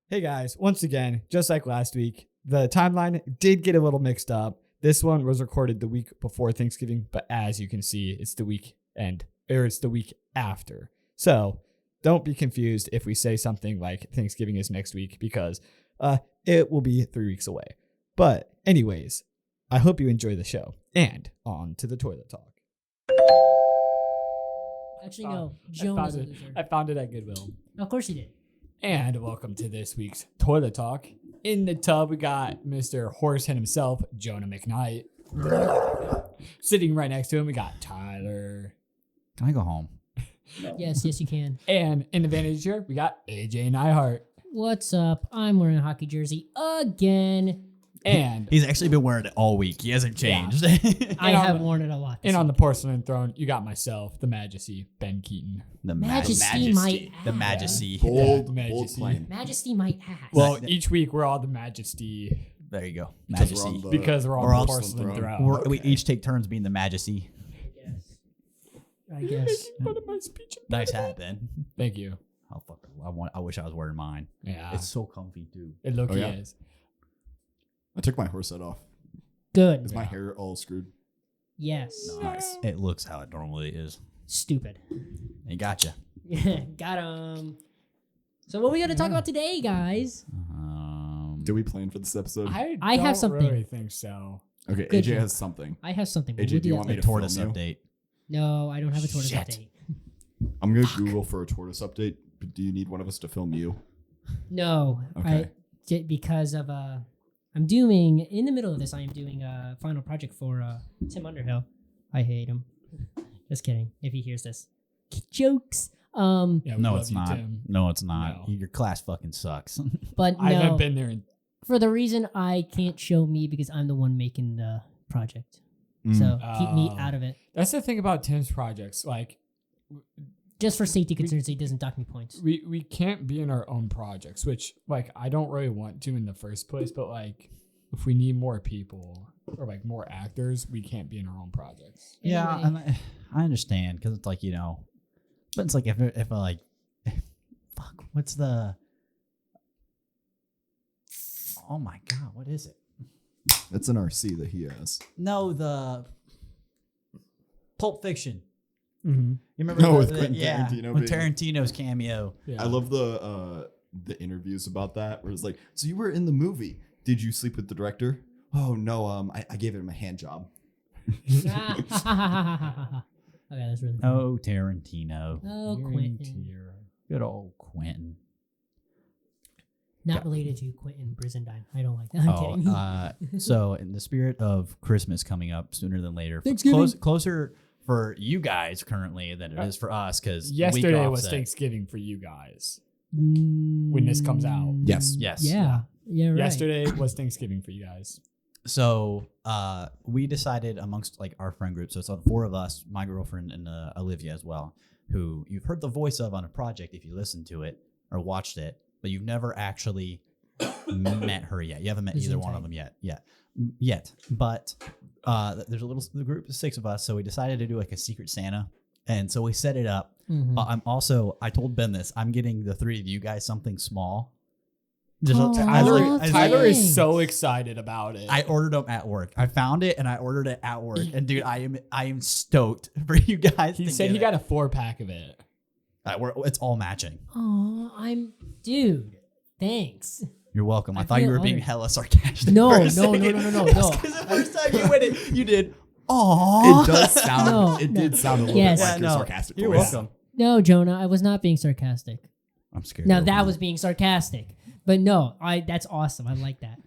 Hey guys, once again, just like last week, the timeline did get a little mixed up. This one was recorded the week before Thanksgiving, but as you can see, it's the weekend, or it's the week after. So don't be confused if we say something like Thanksgiving is next week, because it will be 3 weeks away. But anyways, I hope you enjoy the show. And on to the toilet talk. Actually, no. Joan is a loser. I found it at Goodwill. Of course you did. And welcome to this week's Toilet Talk. In the tub, we got Mr. Horsehead himself, Jonah McKnight. Sitting right next to him, we got Tyler. Can I go home? Yes, you can. And in the vantage chair, we got AJ Nyhart. What's up? I'm wearing a hockey jersey again. And He's actually been wearing it all week. He hasn't changed. I have worn it a lot. And on the porcelain throne, you got myself, the Majesty, Ben Keaton. The Majesty, my The ass. Majesty. Bold Majesty. claim. Majesty, my ass. Well, each week we're all the Majesty There you go. Because we're Majesty. on the- because we're We're all all the porcelain throne. We each take turns being the Majesty. I guess. Making fun of my speech. Nice hat, Ben. Thank you. Oh fuck! I wish I was wearing mine. Yeah, It's so comfy too. it low-key yeah? is. I took my horse head off. Good. Is my hair all screwed? Yes. Nice. It looks how it normally is. Stupid. He gotcha. Got him. So what we got to talk about today, guys? Do we plan for this episode? I have something. Really think so. Okay, Good AJ job. has something. I have something. AJ, What do you have? want me The to tortoise film you? update. No, I don't have a tortoise Shit. update. I'm gonna Google for a tortoise update. But do you need one of us to film you? No. Okay. Because of I'm doing in the middle of this. I am doing a final project for Tim Underhill. I hate him. Just kidding. If he hears this, jokes. Yeah, we No, love it's you, not. Tim. No, it's not. No. Your class fucking sucks. But I no, haven't been there in for the reason I can't show me because I'm the one making the project. So keep me Oh. out of it. That's the thing about Tim's projects. Like, Just for safety concerns, he doesn't dock me points. we can't be in our own projects, which, like, I don't really want to in the first place. But, like, if we need more people or, like, more actors, we can't be in our own projects. Yeah, Anyway. and I understand because it's like but it's like if I like, fuck, what's the? Oh my god, what is it? That's an RC that he has. No, the Pulp Fiction. Mm-hmm. You remember? No, with Quentin Tarantino When being- Tarantino's cameo. Yeah. I love the interviews about that where it's like, so you were in the movie. Did you sleep with the director? Oh no, I gave him a hand job. Okay, that's really funny. Oh, Tarantino. Oh, Quentin. Good old Quentin. Not related to Quentin Brizendine. I don't like that. I'm kidding. So in the spirit of Christmas coming up sooner than later, Thanksgiving. closer for you guys currently than it is for us because Yesterday was Thanksgiving for you guys. When this comes out. Yes. Yes. Yeah. Yeah, right. Yesterday was Thanksgiving for you guys. So we decided amongst like our friend group, so it's 4 of us, my girlfriend and Olivia as well, who you've heard the voice of on a project if you listened to it or watched it, but you've never actually met her yet. You haven't met either one of them yet. But there's the group of 6 of us, so we decided to do like a secret Santa, and so we set it up. Mhm. But I told Ben this, I'm getting the 3 of you guys something small. Oh, Tyler thanks. is so excited about it. I ordered them at work. I found it and I ordered it at work. And dude, I am stoked for you guys. He said he got a 4-pack of it. It's all matching. Oh, dude. Thanks. You're welcome. I I thought you feel were being honored. hella sarcastic. No, for a no, second. no. Because the first time you went it, you did. Aww. It does sound. No, it no. did sound a little Yes. bit like Yeah, your no, sarcastic You're voice. welcome. No, Jonah, I was not being sarcastic. I'm scared. Now to that open was being sarcastic. But no, that's awesome. I like that.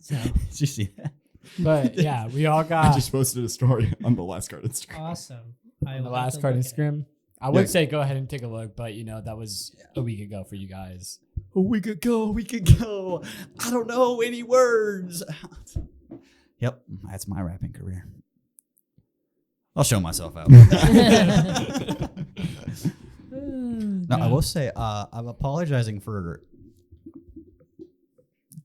So it. Did you see that? But yeah, we all I got just posted a story on the last card Instagram. awesome. on the last card Instagram. I would say go ahead and take a look, but that was a week ago for you guys. A week ago. I don't know any words. Yep, that's my rapping career. I'll show myself out. No, I will say I'm apologizing for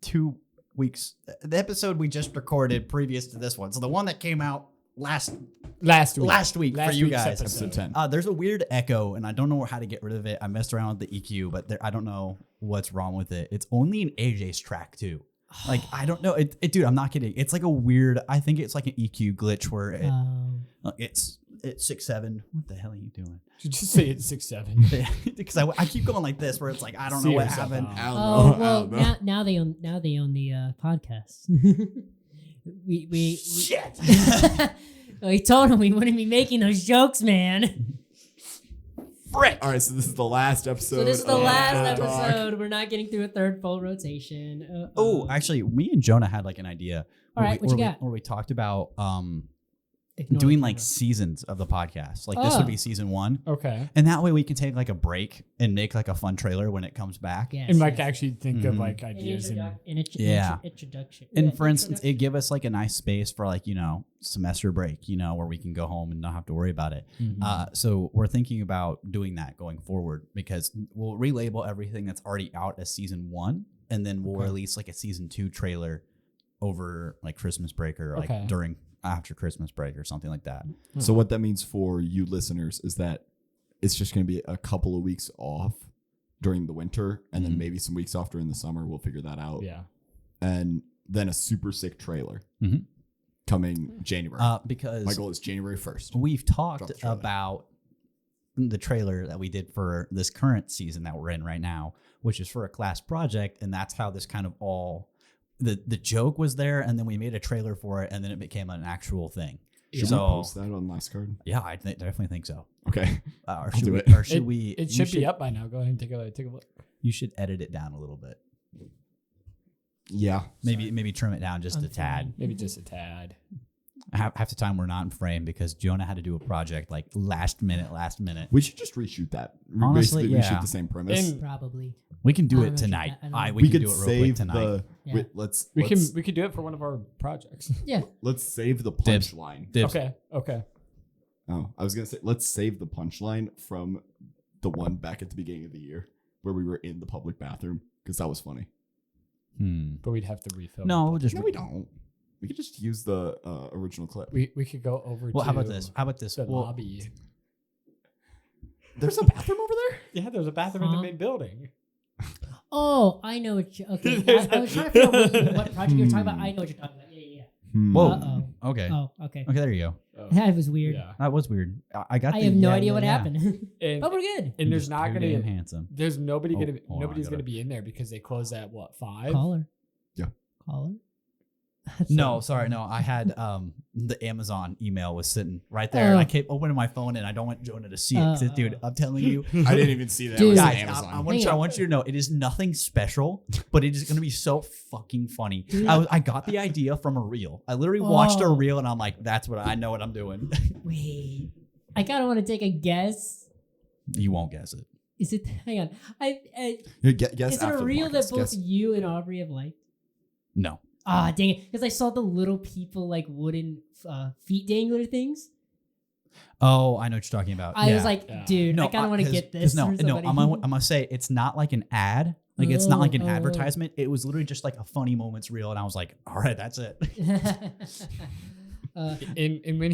2 weeks. The episode we just recorded previous to this one. So the one that came out last Last week. Last week for you week's guys. episode. Episode 10. There's a weird echo, and I don't know how to get rid of it. I messed around with the EQ, but I don't know what's wrong with it. It's only in AJ's track too. Like I don't know, dude. I'm not kidding. It's like a weird. I think it's like an EQ glitch where it's 6.7. What the hell are you doing? Should just say it's 6.7. Because I keep going like this, where it's like I don't know what happened. I don't Oh know. well, now they own the podcast. we Shit. We told him we wouldn't be making those jokes, man. Frick. All right, so this is the last episode. So this is the of last Talk. episode. We're not getting through a third full rotation. Oh, actually, me and Jonah had like an idea. All right, what you got? Where we talked about Ignore doing the like camera. seasons of the podcast. Like this would Oh. be season 1, Okay. and that way we can take like a break and make like a fun trailer when it comes back. Yes, And like yes. actually think of Mhm. like ideas and Yeah. Introduction. And Yeah, for instance, introduction. it give us like a nice space for like, semester break, where we can go home and not have to worry about it. So we're thinking about doing that going forward because we'll relabel everything that's already out as season 1, and then we'll Okay. release like a season 2 trailer over like Christmas break or like Okay. after Christmas break or something like that. So what that means for you listeners is that it's just going to be a couple of weeks off during the winter, and Mhm. then maybe some weeks off during the summer. We'll figure that out. yeah. And then a super sick trailer Mhm. coming January. Because My goal is January 1st. we've Drop talked the trailer. about the trailer that we did for this current season that we're in right now, which is for a class project, and that's how this kind of all the joke was there, and then we made a trailer for it, and then it became an actual thing. Should So we post that on Last Card? yeah, I definitely think so. Okay. Or I'll should do we? it. Or should we? It should be up by now. Go ahead and take a look. You should edit it down a little bit. Yeah. Maybe trim it down just I'm a tad. Maybe just a tad. Half the time we're not in frame because Jonah had to do a project like last minute. We should just reshoot that. Honestly, Basically, yeah. reshoot the same premise. And Probably. We can do I it don't know, tonight. I don't know. We can could do it real quick save tonight. the. Yeah. Wait, let's We could do it for one of our projects. Yeah. let's save the Dibs. punchline. Dibs. Okay. Oh, I was gonna say let's save the punchline from the one back at the beginning of the year where we were in the public bathroom because that was funny. But we'd have to refilm. No, it. we'll just No, we don't. We could just use the original clip. We could go over Well, to how about this? the Well, lobby. There's a bathroom over there. Yeah, there's a bathroom in Huh? the main building. Oh, I know what you. Okay, I was trying to figure out what project you're talking about. I know what you're talking about. Yeah. Whoa. Uh-oh. Okay. Oh, okay. Okay, there you go. Oh, That was weird. yeah. That was weird. I got. I the- have no yeah, idea yeah, what yeah. happened. And, But we're good. and there's Just not too gonna damn be handsome. there's nobody Oh, gonna hold on, nobody's I gonna gotta- be in there because they close at what 5? Caller. Yeah. Caller. No, sorry, no. I had the Amazon email was sitting right there, and I Oh. kept opening my phone, and I don't want Jonah to see it. 'Cause dude, I'm telling you, I didn't even see that. Dude. It was on guys, Amazon. I want you to know it is nothing special, but it is going to be so fucking funny. Dude. I got the idea from a reel. I literally watched a Oh. reel, and I'm like, that's what I know what I'm doing. Wait. I kind of want to take a guess. You won't guess it. Is it? Hang on. Yeah, guess Is it after a the reel that podcast. both Guess. you and Aubrey have liked? No. Ah, dang it! Because I saw the little people like wooden feet dangler things. Oh, I know what you're talking about. I Yeah. was like, Yeah. dude, I kind of want to 'cause- get this. 'cause No, for no. somebody. I'm gonna say it's not like an ad. Like it's not like an Oh. advertisement. It was literally just like a funny moments reel, and I was like, all right, that's it. And when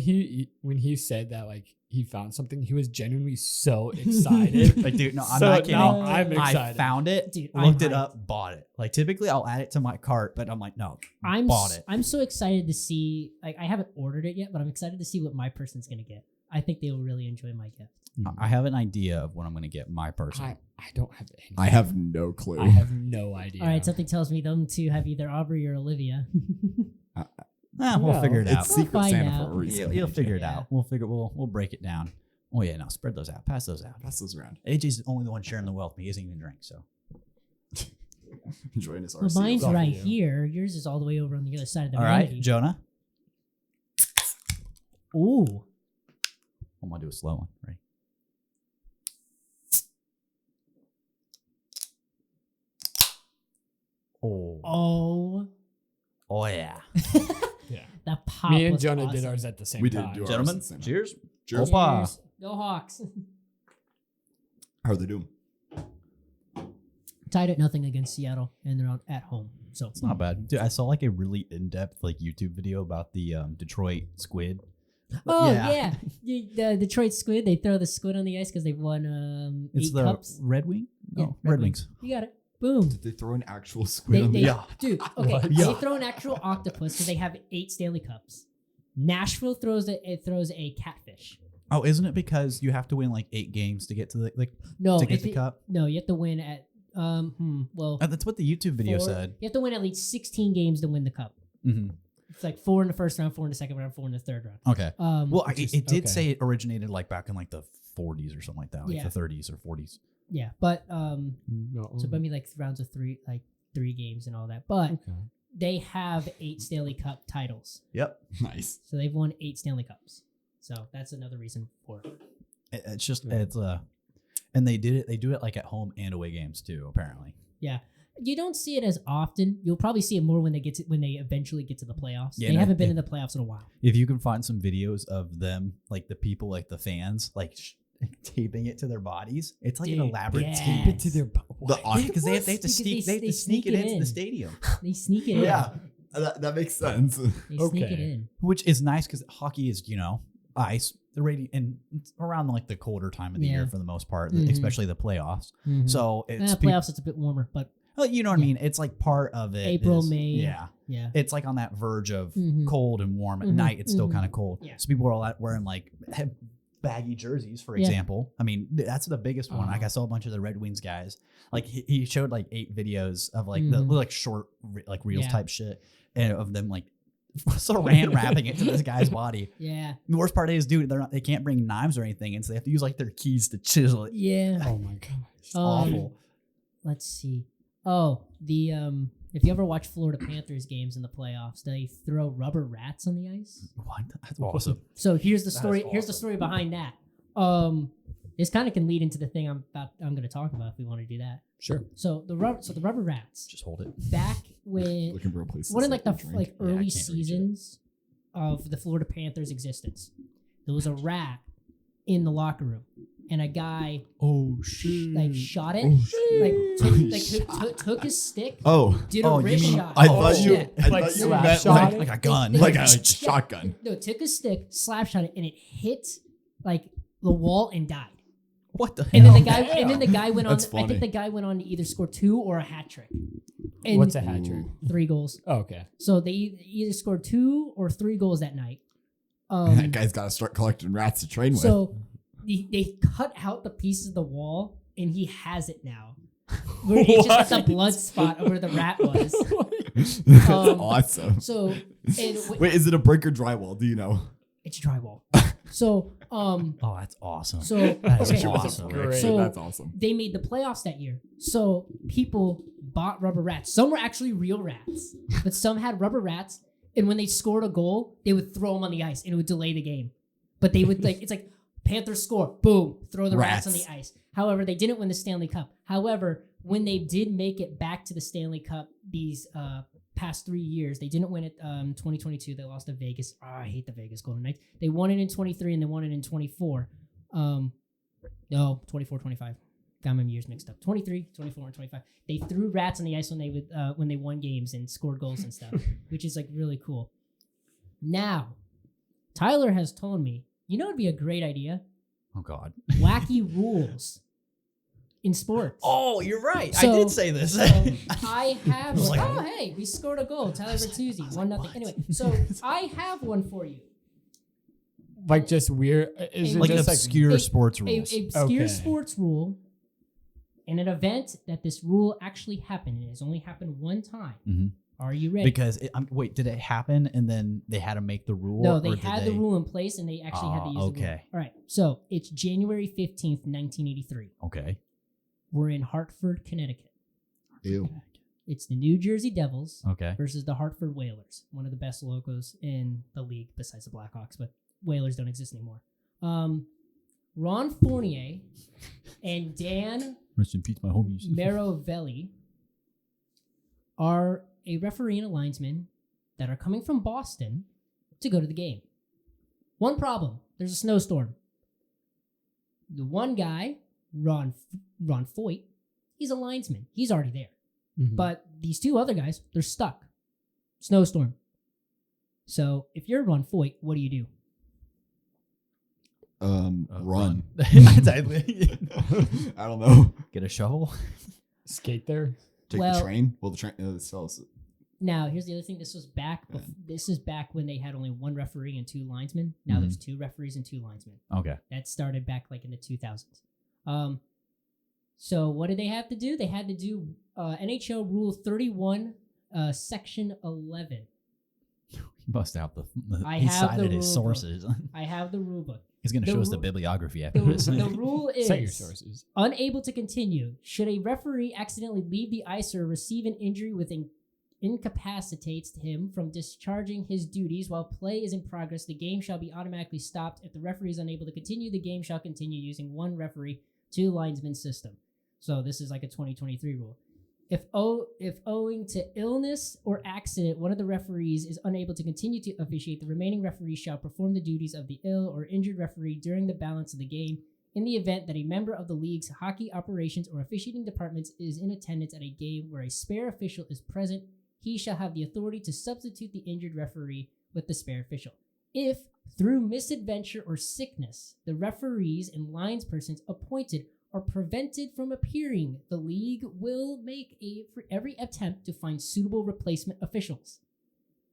he said that like he found something, he was genuinely so excited. Like, dude, no, I'm So not kidding. now I'm I excited. found it, Dude, looked I'm it hyped. up, bought it. Like typically, I'll add it to my cart, but I'm like, no, bought it. I'm so excited to see. Like, I haven't ordered it yet, but I'm excited to see what my person's gonna get. I think they will really enjoy my gift. I have an idea of what I'm gonna get my person. I don't have any. I have no clue. I have no idea. All right, something tells me them two have either Aubrey or Olivia. We'll No, figure it out. It's Secret We'll find Santa out. for a reason. You'll figure it Yeah. out. We'll break it down. Oh yeah, no, spread those out. Pass those out. Pass those around. AJ's the only one sharing the wealth. He doesn't even drink, so. Enjoying his Well, RC. mine's Lucky right you. here. Yours is all the way over on the other side of the All right, vanity. Jonah. Ooh. I'm gonna do a slow one. Ready? Oh. Oh yeah. Yeah. The pop. Me and was Jonah awesome. did ours at the same We did time. do ours. Gentlemen, at the same time. cheers. Cheers. Opa. Cheers. Go Hawks. How are they doing? Tied at nothing against Seattle, and they're out at home. So It's not bad. Dude, I saw like a really in-depth like YouTube video about the Detroit Squid Oh Yeah. yeah, the Detroit Squid. They throw the squid on the ice because they've won It's 8 the cups. Red Wing? Yeah, No, Red Wings. You got it. Boom. Did they throw an actual squid They, on they, the Dude, okay, What? they Yeah. throw an actual octopus because they have 8 Stanley Cups. Nashville throws a catfish. Oh, isn't it because you have to win like 8 games to get to the No, to get if the cup? No, you have to win at well. That's what the YouTube video 4 said. You have to win at least 16 games to win the cup. Mm-hmm. It's like 4 in the first round, 4 in the second round, 4 in the third round. Okay. Well, it did okay. say it originated like back in like the 40s or something like that, like Yeah. the 30s or 40s. Yeah, but No. so maybe like rounds of 3, like 3 games and all that. But Okay. they have 8 Stanley Cup titles, Yep. Nice. so they've won 8 Stanley Cups. So that's another reason for it. It's just Yeah. and they do it like at home and away games too, apparently. Yeah. You don't see it as often. You'll probably see it more when they eventually get to the playoffs. Yeah, they no, haven't been yeah. in the playoffs in a while. If you can find some videos of them, like the people, like the fans, like taping it to their bodies, it's like an Dude, elaborate yeah. tape. Tape it to their The Because they have to Because sneak they to sneak it sneak it into in. the stadium, They sneak it in. Yeah, that makes sense. They sneak it Okay. in. which is nice because hockey is ice. The rating and it's around like the colder time of the Yeah. year for the most part, Mhm. especially the playoffs. Mhm. So it's Playoffs, it's a bit warmer, but well, you know what I Yeah. mean. It's like part of it. April, is- May. Yeah, yeah. it's like on that verge of Mhm. cold and warm. At Mhm. night, it's still Mhm. kind of cold. Yeah. So people are all out wearing like baggy jerseys, for Yeah. example. I mean, that's the biggest one. Like Uh-huh. I saw a bunch of the Red Wings guys. Like he showed like 8 videos of like the Mhm. like short like reels Yeah. type shit, and of them like saran wrapping it to this guy's body. Yeah. The worst part is, dude, they can't bring knives or anything, and so they have to use like their keys to chisel it. Yeah. Oh my gosh. It's awful. Let's see. Oh, the if you ever watch Florida Panthers games in the playoffs, they throw rubber rats on the ice. What? That's awesome. So here's the That is story. Here's the awesome. story behind that. This kind of can lead into the thing I'm going to talk about if we want to do that. Sure. So the rubber rats Just hold it. back when Looking for a place. to one of sit like the and drink. like Yeah, I early can't reach it. seasons of the Florida Panthers' existence, there was a rat in the locker room, and a guy Oh shit! like shot it, Oh, took his stick, Oh, did a Oh, you wrst mean- shot. I Oh, thought you. shit. I Like thought you slap meant shot like, like a gun. like a Yeah. shotgun. No, took his stick, slap shot it, and it hit like the wall and died. What the And hell? then the guy went on. That's I funny. think the guy went on to either score 2 or a hat trick. And What's a hat trick? 3 goals. Oh, okay. So they either scored 2 or 3 goals that night. That guy's got to start collecting rats to train with. So they cut out the pieces of the wall, and he has it now. Where it's just like the blood spot of where the rat was. That's um, awesome. So and Wait, is it a brick or drywall? Do you know? it's drywall. So Oh, that's awesome. so That is okay. awesome. Great. So- That's awesome. They made the playoffs that year. So people bought rubber rats. Some were actually real rats, but some had rubber rats. And when they scored a goal, they would throw them on the ice and it would delay the game. But they would it's like Panthers score, boom, throw the rats on Rats. the ice. However, they didn't win the Stanley Cup. However, when they did make it back to the Stanley Cup these past 3 years, they didn't win it 2022. They lost to Vegas. Oh, I hate the Vegas Golden Knights. They won it in 23 and they won it in 24. No, 24, 25. Got my years mixed up. 23, 24, and 25. They threw rats on the ice when they won games and scored goals and stuff, which is like really cool. Now, Tyler has told me, it'd be a great idea. Oh God. Wacky rules in sports. Oh, you're right. So- I did say this. So I have was one. like- Oh, hey, we scored a goal. Tyler Bertuzzi, 1-0. what? Anyway, so I have one for you. Like just weird. Is it like just obscure a- sports A rules. obscure Okay. sports rule in an event that this rule actually happened. It has only happened one time. Mhm. Are you ready? Because wait, did it happen and then they had to make the rule? No, or they did had the rule in place and they actually had to use the rule. okay. All right, so it's January 15th, 1983. Okay. We're in Hartford, Connecticut. Ew. It's the New Jersey Devils Okay. versus the Hartford Whalers, one of the best logos in the league besides the Blackhawks, but Whalers don't exist anymore. Ron Fournier and Dan Rest in peace, my homies. Maravelli are a referee and a linesman that are coming from Boston to go to the game. One problem, there's a snowstorm. The one guy, Ron Foyt, he's a linesman. He's already there. Mhm. But these 2 other guys, they're stuck. Snowstorm. So if you're Ron Foyt, what do you do? Run. Exactly. I don't know. Get a shovel. Skate there. Take Well- the train. Well, the train sells. Now, here's the other thing. This was back. Yeah. This is back when they had only one referee and two linesmen. Now there's two referees and two linesmen. Okay. That started back like in the 2000s. So what did they have to do? They had to do NHL Rule 31, Section 11. He must have I he have the cited his rule book. sources. I have the rule book. He's going to The show us the ru- bibliography The, after this. the rule Set your is sources. unable to continue. Should a referee accidentally leave the ice or receive an injury with incapacitates him from discharging his duties while play is in progress, the game shall be automatically stopped. If the referee is unable to continue, the game shall continue using one referee, two linesman system. So this is like a 2023 rule. If owing to illness or accident, one of the referees is unable to continue to officiate, the remaining referee shall perform the duties of the ill or injured referee during the balance of the game. In the event that a member of the league's hockey operations or officiating departments is in attendance at a game where a spare official is present, he shall have the authority to substitute the injured referee with the spare official. If, through misadventure or sickness, the referees and linespersons appointed are prevented from appearing, the league will make every attempt to find suitable replacement officials.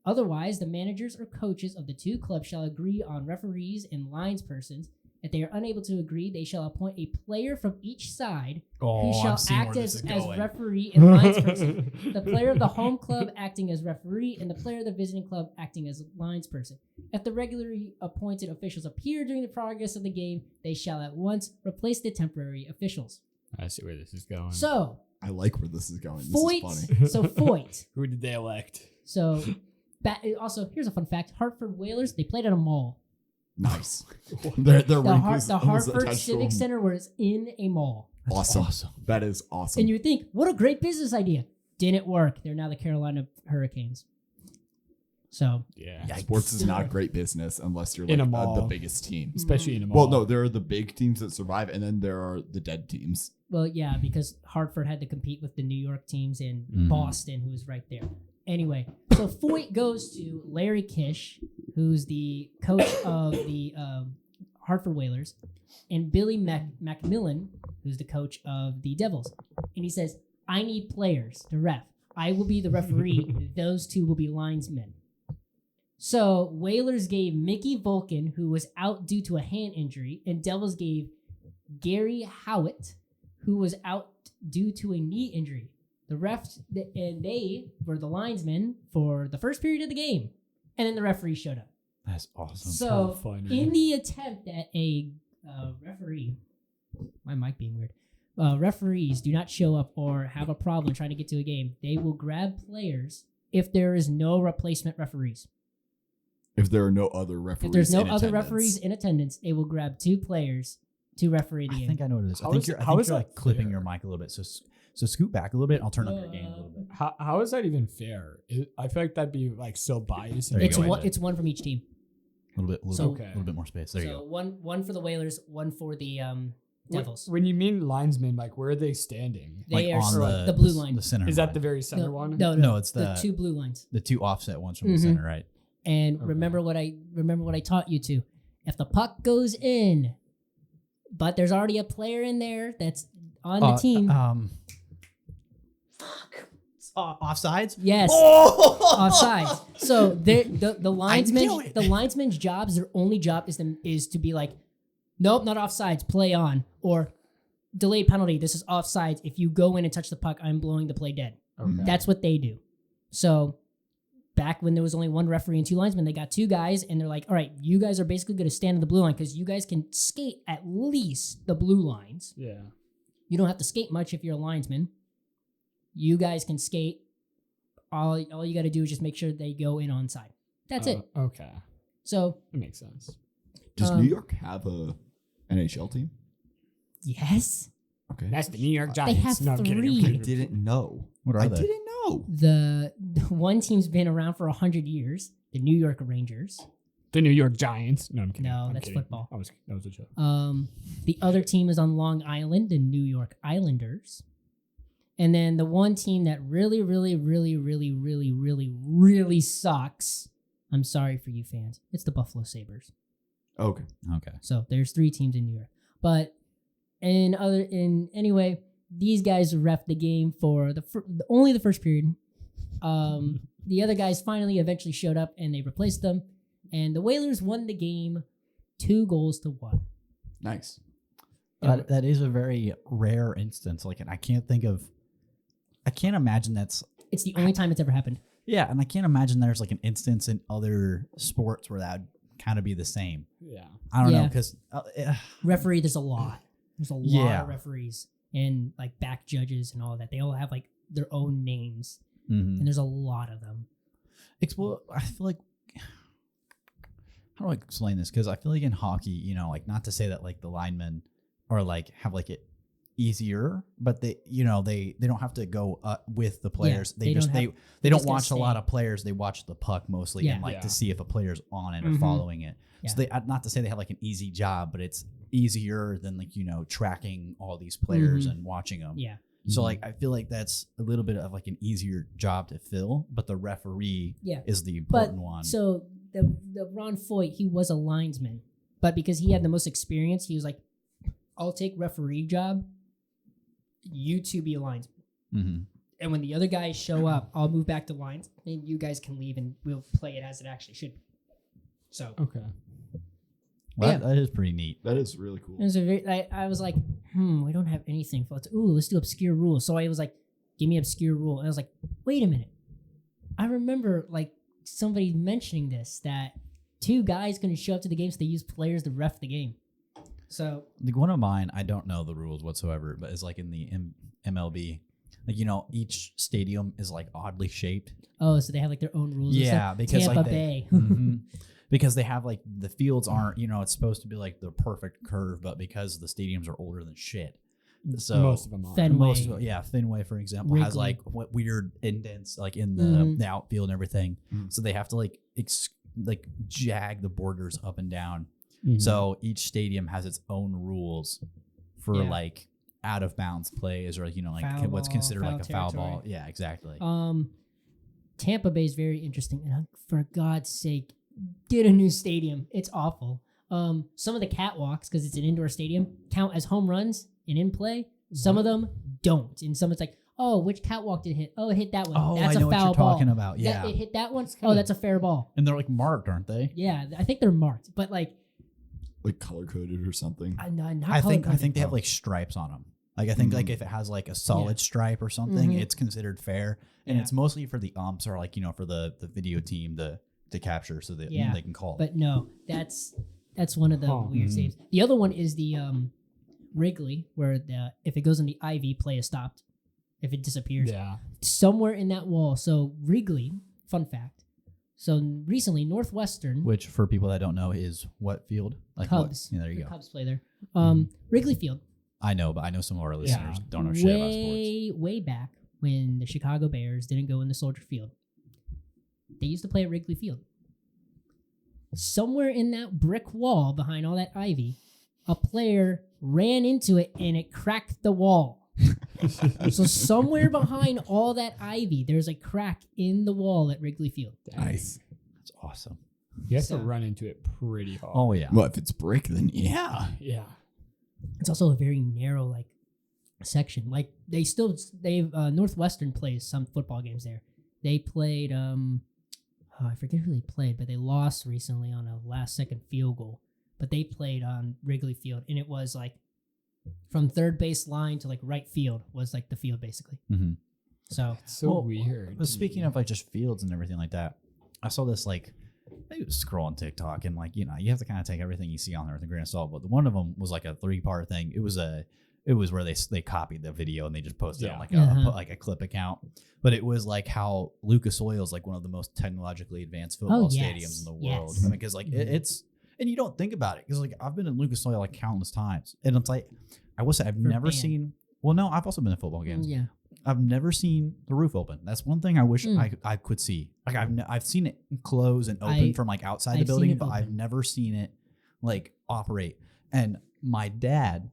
Otherwise, the managers or coaches of the two clubs shall agree on referees and linespersons. If they are unable to agree, they shall appoint a player from each side who shall act as referee and linesperson. The player of the home club acting as referee and the player of the visiting club acting as linesperson. If the regularly appointed officials appear during the progress of the game, they shall at once replace the temporary officials. I see where this is going. So, I like where this is going. This is Foyt. funny. So, Foyt. Who did they elect? So, also, here's a fun fact. Hartford Whalers, they played at a mall. Nice. Their The rink was Hartford attached to Civic them. Center was in a mall. Awesome. That is awesome. And you would think, what a great business idea. Didn't work. They're now the Carolina Hurricanes. So, Yeah. Sports is not great business unless you're In like a mall. the biggest team. Especially in a mall. Well, no, there are the big teams that survive, and then there are the dead teams. well, yeah, because Hartford had to compete with the New York teams and Boston, who was right there. Anyway, so Foyt goes to Larry Kish, who's the coach of the Hartford Whalers, and Billy Macmillan, who's the coach of the Devils. And he says, I need players to ref. I will be the referee. Those two will be linesmen. So Whalers gave Mickey Vulcan, who was out due to a hand injury, and Devils gave Gary Howitt, who was out due to a knee injury. The refs, and they were the linesmen for the first period of the game. And then the referee showed up. That's awesome. So, funny. in the attempt that a referee, my mic being weird, referees do not show up or have a problem trying to get to a game, they will grab players if there is no replacement referees. If there are no other referees, If there's no in other attendance. referees in attendance, they will grab two players to referee the I game. think I know what it is. How I think is you're, it- I how think is you're that like clipping fair? your mic a little bit. So scoot back a little bit. I'll turn up your gain a little bit. How is that even fair? I feel like that'd be like so biased. There you It's go. one. It's one from each team. A little bit, So- Okay. little bit more space. There you So go. one for the Whalers, one for the Devils. When you mean linesmen, like where are they standing? They are on the blue line. the center. Is that line. the very center no, one? No, it's the the two blue lines. the two offset ones from the Mhm. center, right? And Okay. remember what I taught you to. If the puck goes in, but there's already a player in there that's on the team. Offsides. Yes. Oh! Offsides. So the knew linesman, it. the linesman's jobs, their only job is to be like, nope, not offsides, play on, or delayed penalty. This is offsides. If you go in and touch the puck, I'm blowing the play dead. Okay. That's what they do. So back when there was only one referee and two linesmen, they got two guys, and they're like, all right, you guys are basically going to stand in the blue line because you guys can skate at least the blue lines. Yeah. You don't have to skate much if you're a linesman. You guys can skate. All you got to do is just make sure they go in on side. That's it. Okay. So, That makes sense. Does Um, New York have a NHL team? yes, Okay. That's the New York They Giants. have No, I'm kidding, I'm three. I kidding. didn't know. What are I they? didn't know. the one team's been around for 100 years. The New York Rangers. The New York Giants. No, I'm kidding. No, I'm that's kidding. football. That was a joke. The other team is on Long Island, the New York Islanders. And then the one team that really, really, really, really, really, really, really sucks. I'm sorry for you fans. It's the Buffalo Sabres. Okay. Okay. So there's 3 teams in New York. But anyway, these guys ref the game for only the first period. The other guys finally eventually showed up and they replaced them, and the Whalers won the game 2-1. Nice. That is a very rare instance. Like, and I can't imagine that's. It's the only time it's ever happened. Yeah, and I can't imagine there's like an instance in other sports where that would kind of be the same. Yeah. I don't know, Yeah. because Referee, there's a lot. There's a lot Yeah. of referees and like back judges and all that. They all have like their own names, mhm. and there's a lot of them. Well, I feel like, how do I explain this? Because I feel like in hockey, you know, like, not to say that like the linemen are like have like it easier, but they, you know, they don't have to go with the players. they They don't have- they don't just gotta watch a lot stay. of players. They watch the puck mostly, Yeah. and like Yeah. to see if a player's on it or Mhm. following it. Yeah. So they, not to say they have like an easy job, but it's easier than like, you know, tracking all these players Mhm. and watching them. Yeah. So like I feel like that's a little bit of like an easier job to fill, but the referee Yeah. is the But important one. so the Ron Foyt, he was a linesman, but because he had the most experience, he was like, "I'll take referee job. You two be a linesman, Mm-hmm. and when the other guys show up, I'll move back to lines, and you guys can leave, and we'll play it as it actually should be." So Okay. Well, Yeah. that is pretty neat. That is really cool. it was I was like, we don't have anything for it. Ooh, let's do obscure rules. So I was like, give me obscure rule, and I was like, wait a minute, I remember like somebody mentioning this, that 2 guys couldn't show up to the game, so they used players to ref the game. So Like one of mine, I don't know the rules whatsoever, but is like in the MLB. Like, you know, each stadium is like oddly shaped. so they have like their own rules. and Yeah, stuff. because Tampa like Bay. Mhm. Because they have like the fields aren't, you know, it's supposed to be like the perfect curve, but because the stadiums are older than shit. So Most of them are. Fenway. most of it, yeah, Fenway, for example, has Wrigley. like what weird indents like in the, Mhm. the outfield and everything. Mhm. So they have to like jag the borders up and down. Mhm. So each stadium has its own rules for Yeah. like out of bounds plays, or, you know, like Foul what's ball, considered foul like a foul territory. ball. Yeah, exactly. Tampa Bay is very interesting, and for God's sake, get a new stadium. It's awful. Some of the catwalks, because it's an indoor stadium, count as home runs and in play. Some of them don't, and some it's like, oh, which catwalk did it hit? Oh, it hit that one. Oh, That's I know a what foul you're ball. talking about. Yeah. It hit that one. Oh, that's a fair ball. And they're like marked, aren't they? Yeah, I think they're marked, but like, Like color coded or something. not I think color-coded. they have like stripes on them. Like I think like Mhm. if it has like a solid stripe or something, Mhm. it's considered fair, and Yeah. it's mostly for the umps or like, you know, for the video team to capture so that Yeah. they can call. But no, that's one of the Huh. weird Mhm. saves. The other one is the Wrigley, where if it goes in the IV, play is stopped. If it disappears, Yeah. somewhere in that wall. So Wrigley, fun fact. So recently, Northwestern Which for people that don't know is what field? Like what? Cubs. Yeah, there you the go. Cubs play there. Wrigley Field. I know, but I know some of our listeners Yeah. don't know shit about sports. Way back when the Chicago Bears didn't go in the Soldier Field, they used to play at Wrigley Field. Somewhere in that brick wall behind all that ivy, a player ran into it and it cracked the wall. So somewhere behind all that ivy, there's a crack in the wall at Wrigley Field. Nice. That's awesome. You have So- to run into it pretty hard. Oh yeah. Well, if it's brick, then yeah. Yeah. It's also a very narrow like section. Like they've Northwestern plays some football games there. They played I forget who they played, but they lost recently on a last second field goal. But they played on Wrigley Field, and it was like from third base line to like right field was like the field basically. Mm-hmm. So It's so Well, weird. But speaking of like just fields and everything like that, I saw this like I was scrolling TikTok, and like, you know, you have to kind of take everything you see on there with a grain of salt. But one of them was like a 3-part thing. It was where they copied the video and they just posted it on like a clip account. But it was like how Lucas Oil is like one of the most technologically advanced football yes, stadiums in the world. yes. Because like it's, and you don't think about it because like I've been in Lucas Oil like countless times, and it's like I will say I've For never band. seen. Well, no, I've also been in football games. yeah. I've never seen the roof open. That's one thing I wish Mm. I could see. Like I've seen it close and open from like outside the I've seen building, it but I've open. never seen it like operate. And my dad,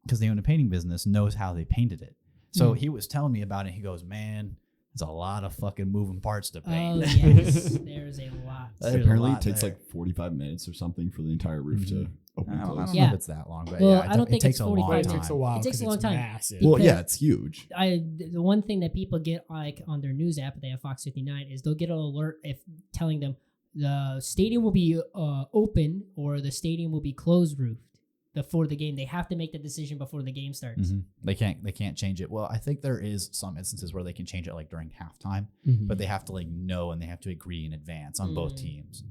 because they own a painting business, knows how they painted it. So Mm. he was telling me about it. He goes, man, It's a lot of fucking moving parts to Oh paint. yes, there's a lot. There's a Apparently, lot it takes there. like 45 minutes or something for the entire roof to open I and don't close. know Yeah. if it's that long, but Well, yeah, I don't think it takes it's a 45 long It time. takes a while. It takes 'cause a long it's time. Massive. Well, Because- yeah, it's huge. The one thing that people get like on their news app, they have Fox 59, is they'll get an alert if telling them the stadium will be open or the stadium will be closed roofed before the game. They have to make the decision before the game starts. Mhm. They can't change it. Well, I think there is some instances where they can change it like during halftime, Mhm. but they have to like know and they have to agree in advance on both Mm. teams.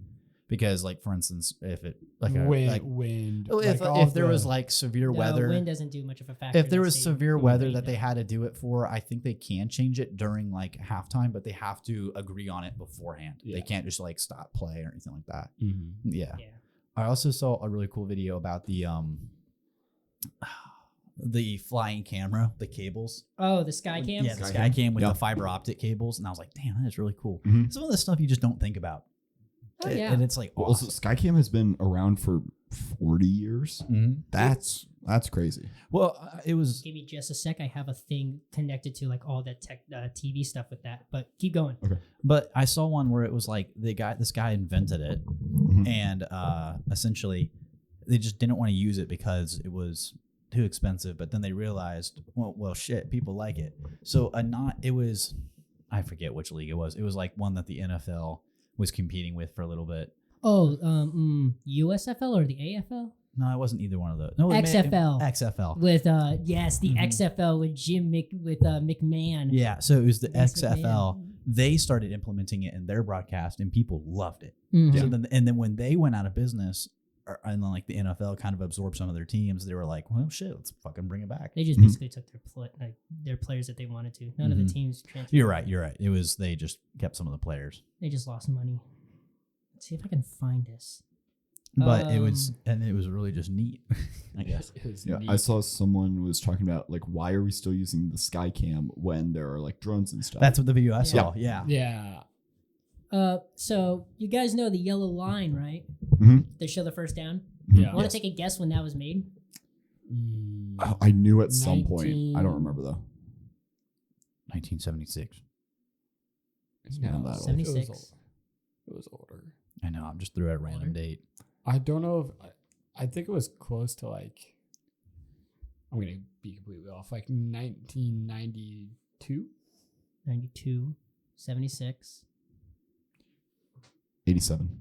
Because like for instance, if it like a wind, like wind. if, like all if there the- was like severe The weather, wind doesn't do much of a factor. if there in the was stadium. severe weather Rain that they does. had to do it for, I think they can change it during like halftime, but they have to agree on it beforehand. Yeah. They can't just like stop play or anything like that. Mhm. Yeah. Yeah. I also saw a really cool video about the flying camera, the cables. Oh, the sky cams. Yeah, the Sky sky cam. cam with Yeah. the fiber optic cables, and I was like, damn, that is really cool. Mhm. Some of the stuff you just don't think about. Oh, yeah. And it's like Well, also, Skycam has been around for 40 years. Mhm. That's crazy. Well, it was Give me just a sec. I have a thing connected to like all that tech TV stuff with that. But keep going. but I saw one where it was like this guy invented it, Mhm. and essentially they just didn't want to use it because it was too expensive. But then they realized, well shit, people like it. So it was, I forget which league it was. It was like one that the NFL was competing with for a little bit. Oh, USFL or the AFL No, it wasn't either one of those. No, it XFL. XFL. with yes, the Mhm. XFL with McMahon. Yeah, so it was the Vince XFL. McMahon. They started implementing it in their broadcast, and people loved it. Mhm. So then when they went out of business, and then like the NFL kind of absorbed some of their teams, they were like, well, shit, let's fucking bring it back. They just Mhm. basically took their players that they wanted to. None of the Mhm. teams transferred. You're right. It was they just kept some of the players, They just lost money. Let's see if I can find this. but it was really just neat, I guess. It was Yeah, neat. I saw someone was talking about like why are we still using the Skycam when there are like drones and stuff. That's what the video I saw. Yeah. Yeah. So you guys know the yellow line, right? Mhm. They show the first down. Yeah. Want to take a guess when that was made? Oh, I knew at some point. I 19 don't remember though. 1976. It's not that old. 76. It was older. I know. I'm just threw out a random Older. date. I don't know if I think it was close to like I'm gonna be completely off, like 1992. 92, 76. 87.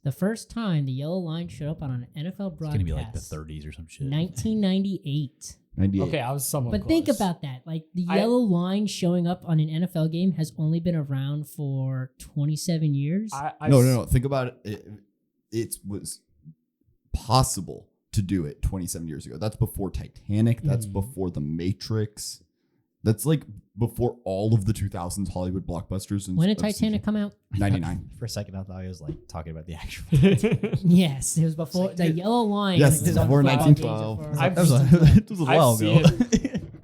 The first time the yellow line showed up on an NFL It's broadcast. gonna be like the 30s or some shit. 1998. 98. Okay, I was somewhat. But think close. about that. Like the I- yellow line showing up on an NFL game has only been around for 27 years. No. Think about it. It was possible to do it 27 years ago. That's before Titanic. That's Mhm. before The Matrix. That's like before all of the 2000s Hollywood blockbusters. When did Titanic come out? 99. For a second, I thought I was like talking about the actual. Yes, it was before the yellow line. Yes, was before on football 1912. games I've- That was it was a I've while ago.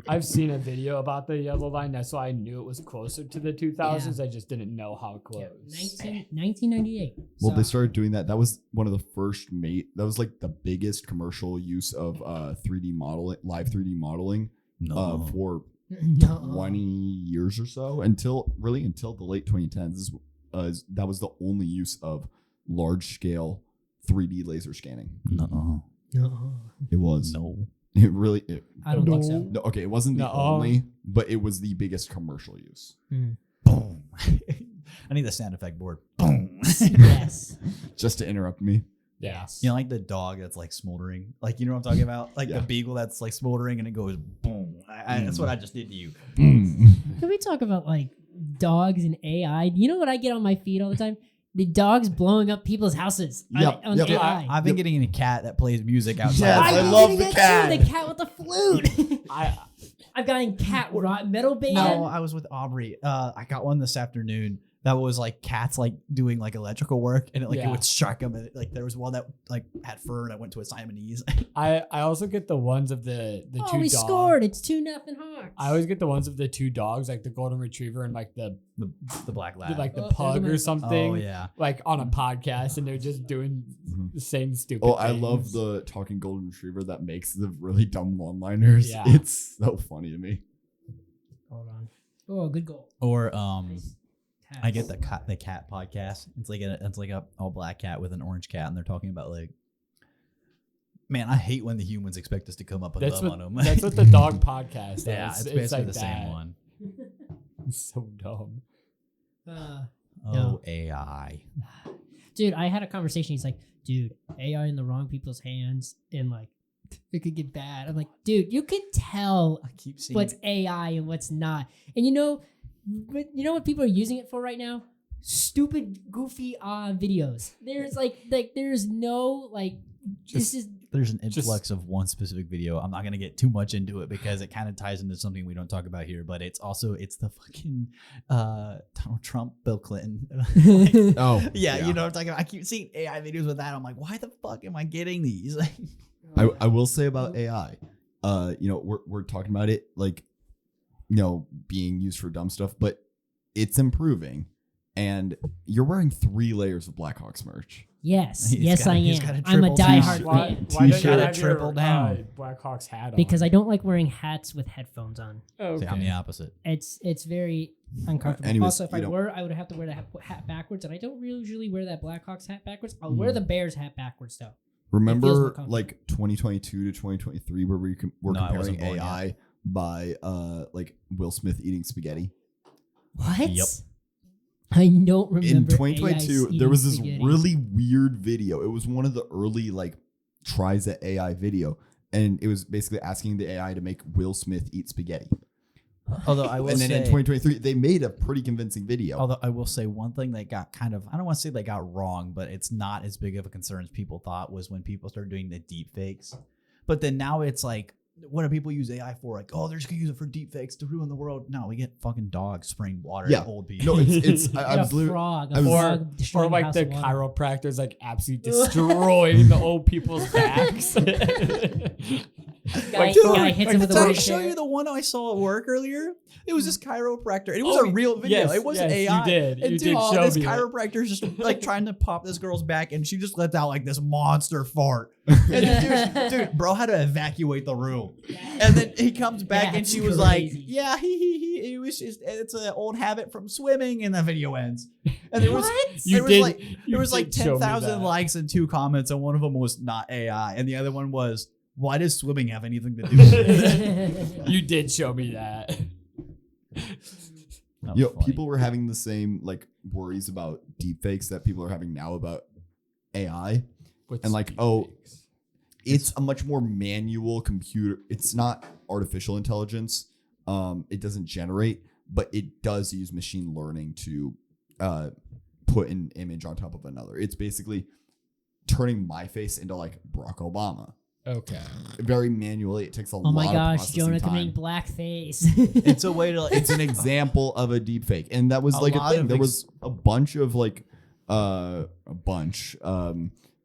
I've seen a video about the yellow line. That's why I knew it was closer to the 2000s. I just didn't know how close. 1998. Well, they So, started doing that. That was one of the first that was like the biggest commercial use of 3D modeling, live 3D modeling No. for no. 20 years or so until the late 2010s. That was the only use of large scale 3D laser scanning. No. No. It was. No. It really. It, I don't think so. no, okay, it wasn't the Nuh-uh. only, but it was the biggest commercial use. Mm. Boom. I need the sound effect board. Boom. Yes. Just to interrupt me. Yeah. Yes. You know, like the dog that's like smoldering. Like, you know what I'm talking about? Like Yeah. the beagle that's like smoldering and it goes boom. That's what I just did to you. Can we talk about like dogs and AI? You know what I get on my feed all the time? The dogs blowing up people's houses Yep, on yep. AI. I've been getting a cat that plays music outside. Yes, I've I been love getting the that cat. too, the cat with the flute. I I've gotten cat metal band. No, I was with Aubrey. I got one this afternoon that was like cats like doing like electrical work, and it Yeah. would strike them. And like there was one that like had fur, and I went to a Siamese. I also get the ones of the Oh, two we dogs. scored. It's 2-0 Hawks. I always get the ones of the two dogs, like the golden retriever and like the the black lab. like the Oh, there's pug a- or something. Oh yeah. Like on a podcast, and they're just doing Mhm. the same stupid. Oh, I love things. the talking golden retriever that makes the really dumb one-liners. Yeah. It's so funny to me. Hold on. Oh, good goal. Or Nice I get pass. the cat podcast. It's like a all black cat with an orange cat, and they're talking about like, man, I hate when the humans expect us to come up with That's love what on them. that's what the dog podcast is. Yeah, it's basically like the same that. one. It's so dumb. Uh, Oh, No. AI. dude, I had a conversation. He's like, dude, AI in the wrong people's hands, and like, it could get bad. I'm like, dude, you can tell I keep seeing what's AI and what's not. And you know what people are using it for right now? Stupid, goofy videos. There's no like. This is there's an influx of one specific video. I'm not gonna get too much into it because it kind of ties into something we don't talk about here. But it's the fucking Donald Trump, Bill Clinton. Oh, yeah, you know what I'm talking about. I keep seeing AI videos with that. I'm like, why the fuck am I getting these? I will say about AI, we're talking about it like, being used for dumb stuff, but it's improving. And you're wearing 3 layers of Blackhawks merch. yes, He's yes, got a- I he's got am. a I'm a triple diehard T-shirt. fan Why don't you T-shirt have your triple down. Blackhawks hat on? Because I don't like wearing hats with headphones on. Okay. See, I'm the opposite. It's very uncomfortable. Anyways, Also, if I would have to wear the hat backwards, and I don't really usually wear that Blackhawks hat backwards. I'll wear the Bears hat backwards though. feels more Remember comfortable. like 2022 to 2023 where we're No, I comparing wasn't born AI by like Will Smith eating spaghetti? What? Yep. I don't remember. In AIs 2022, eating there was this spaghetti. really weird video. It was one of the early like tries at AI video, and it was basically asking the AI to make Will Smith eat spaghetti. Although I will And then say, in 2023, they made a pretty convincing video. although I will say one thing that got kind of, I don't want to say they got wrong, but it's not as big of a concern as people thought, was when people started doing the deep fakes. But then now it's like, what do people use AI for? Like, oh, they're just gonna use it for deep fakes to ruin the world. No, we get fucking dogs spraying water Yeah. at old people. No, it's I Got was a literally frog, I a was- frog or destroying a like house the of water. chiropractors like absolutely destroying the old people's backs. Guy, Dude, guy hits him with a did I wooden show chair. you the one I saw at work earlier? It was this chiropractor. And it was Oh, a real video. yes, it wasn't yes, you AI. did. And You dude, did show this me that. chiropractor's just like trying to pop this girl's back, and she just lets out like this monster fart. And then, dude, bro had to evacuate the room. And then he comes back, and That's she was like, crazy. "Yeah, he. It was just it's an old habit from swimming." And the video ends. And there was You there was did- like you there was like did show me 10,000 that. likes and 2 comments, and one of them was not AI, and the other one was, "Why does swimming have anything to do with it?" You did show me that. That was funny. people were having the same like worries about deepfakes that people are having now about AI. What's And like, deepfakes? It's a much more manual computer. It's not artificial intelligence. It doesn't generate, but it does use machine learning to put an image on top of another. It's basically turning my face into like Barack Obama. Okay. Very manually. It takes a Oh lot my of gosh, processing Jonah time. committing blackface. It's a way to like, It's an example of a deep fake, and that was A like a lot thing. of There was a bunch of like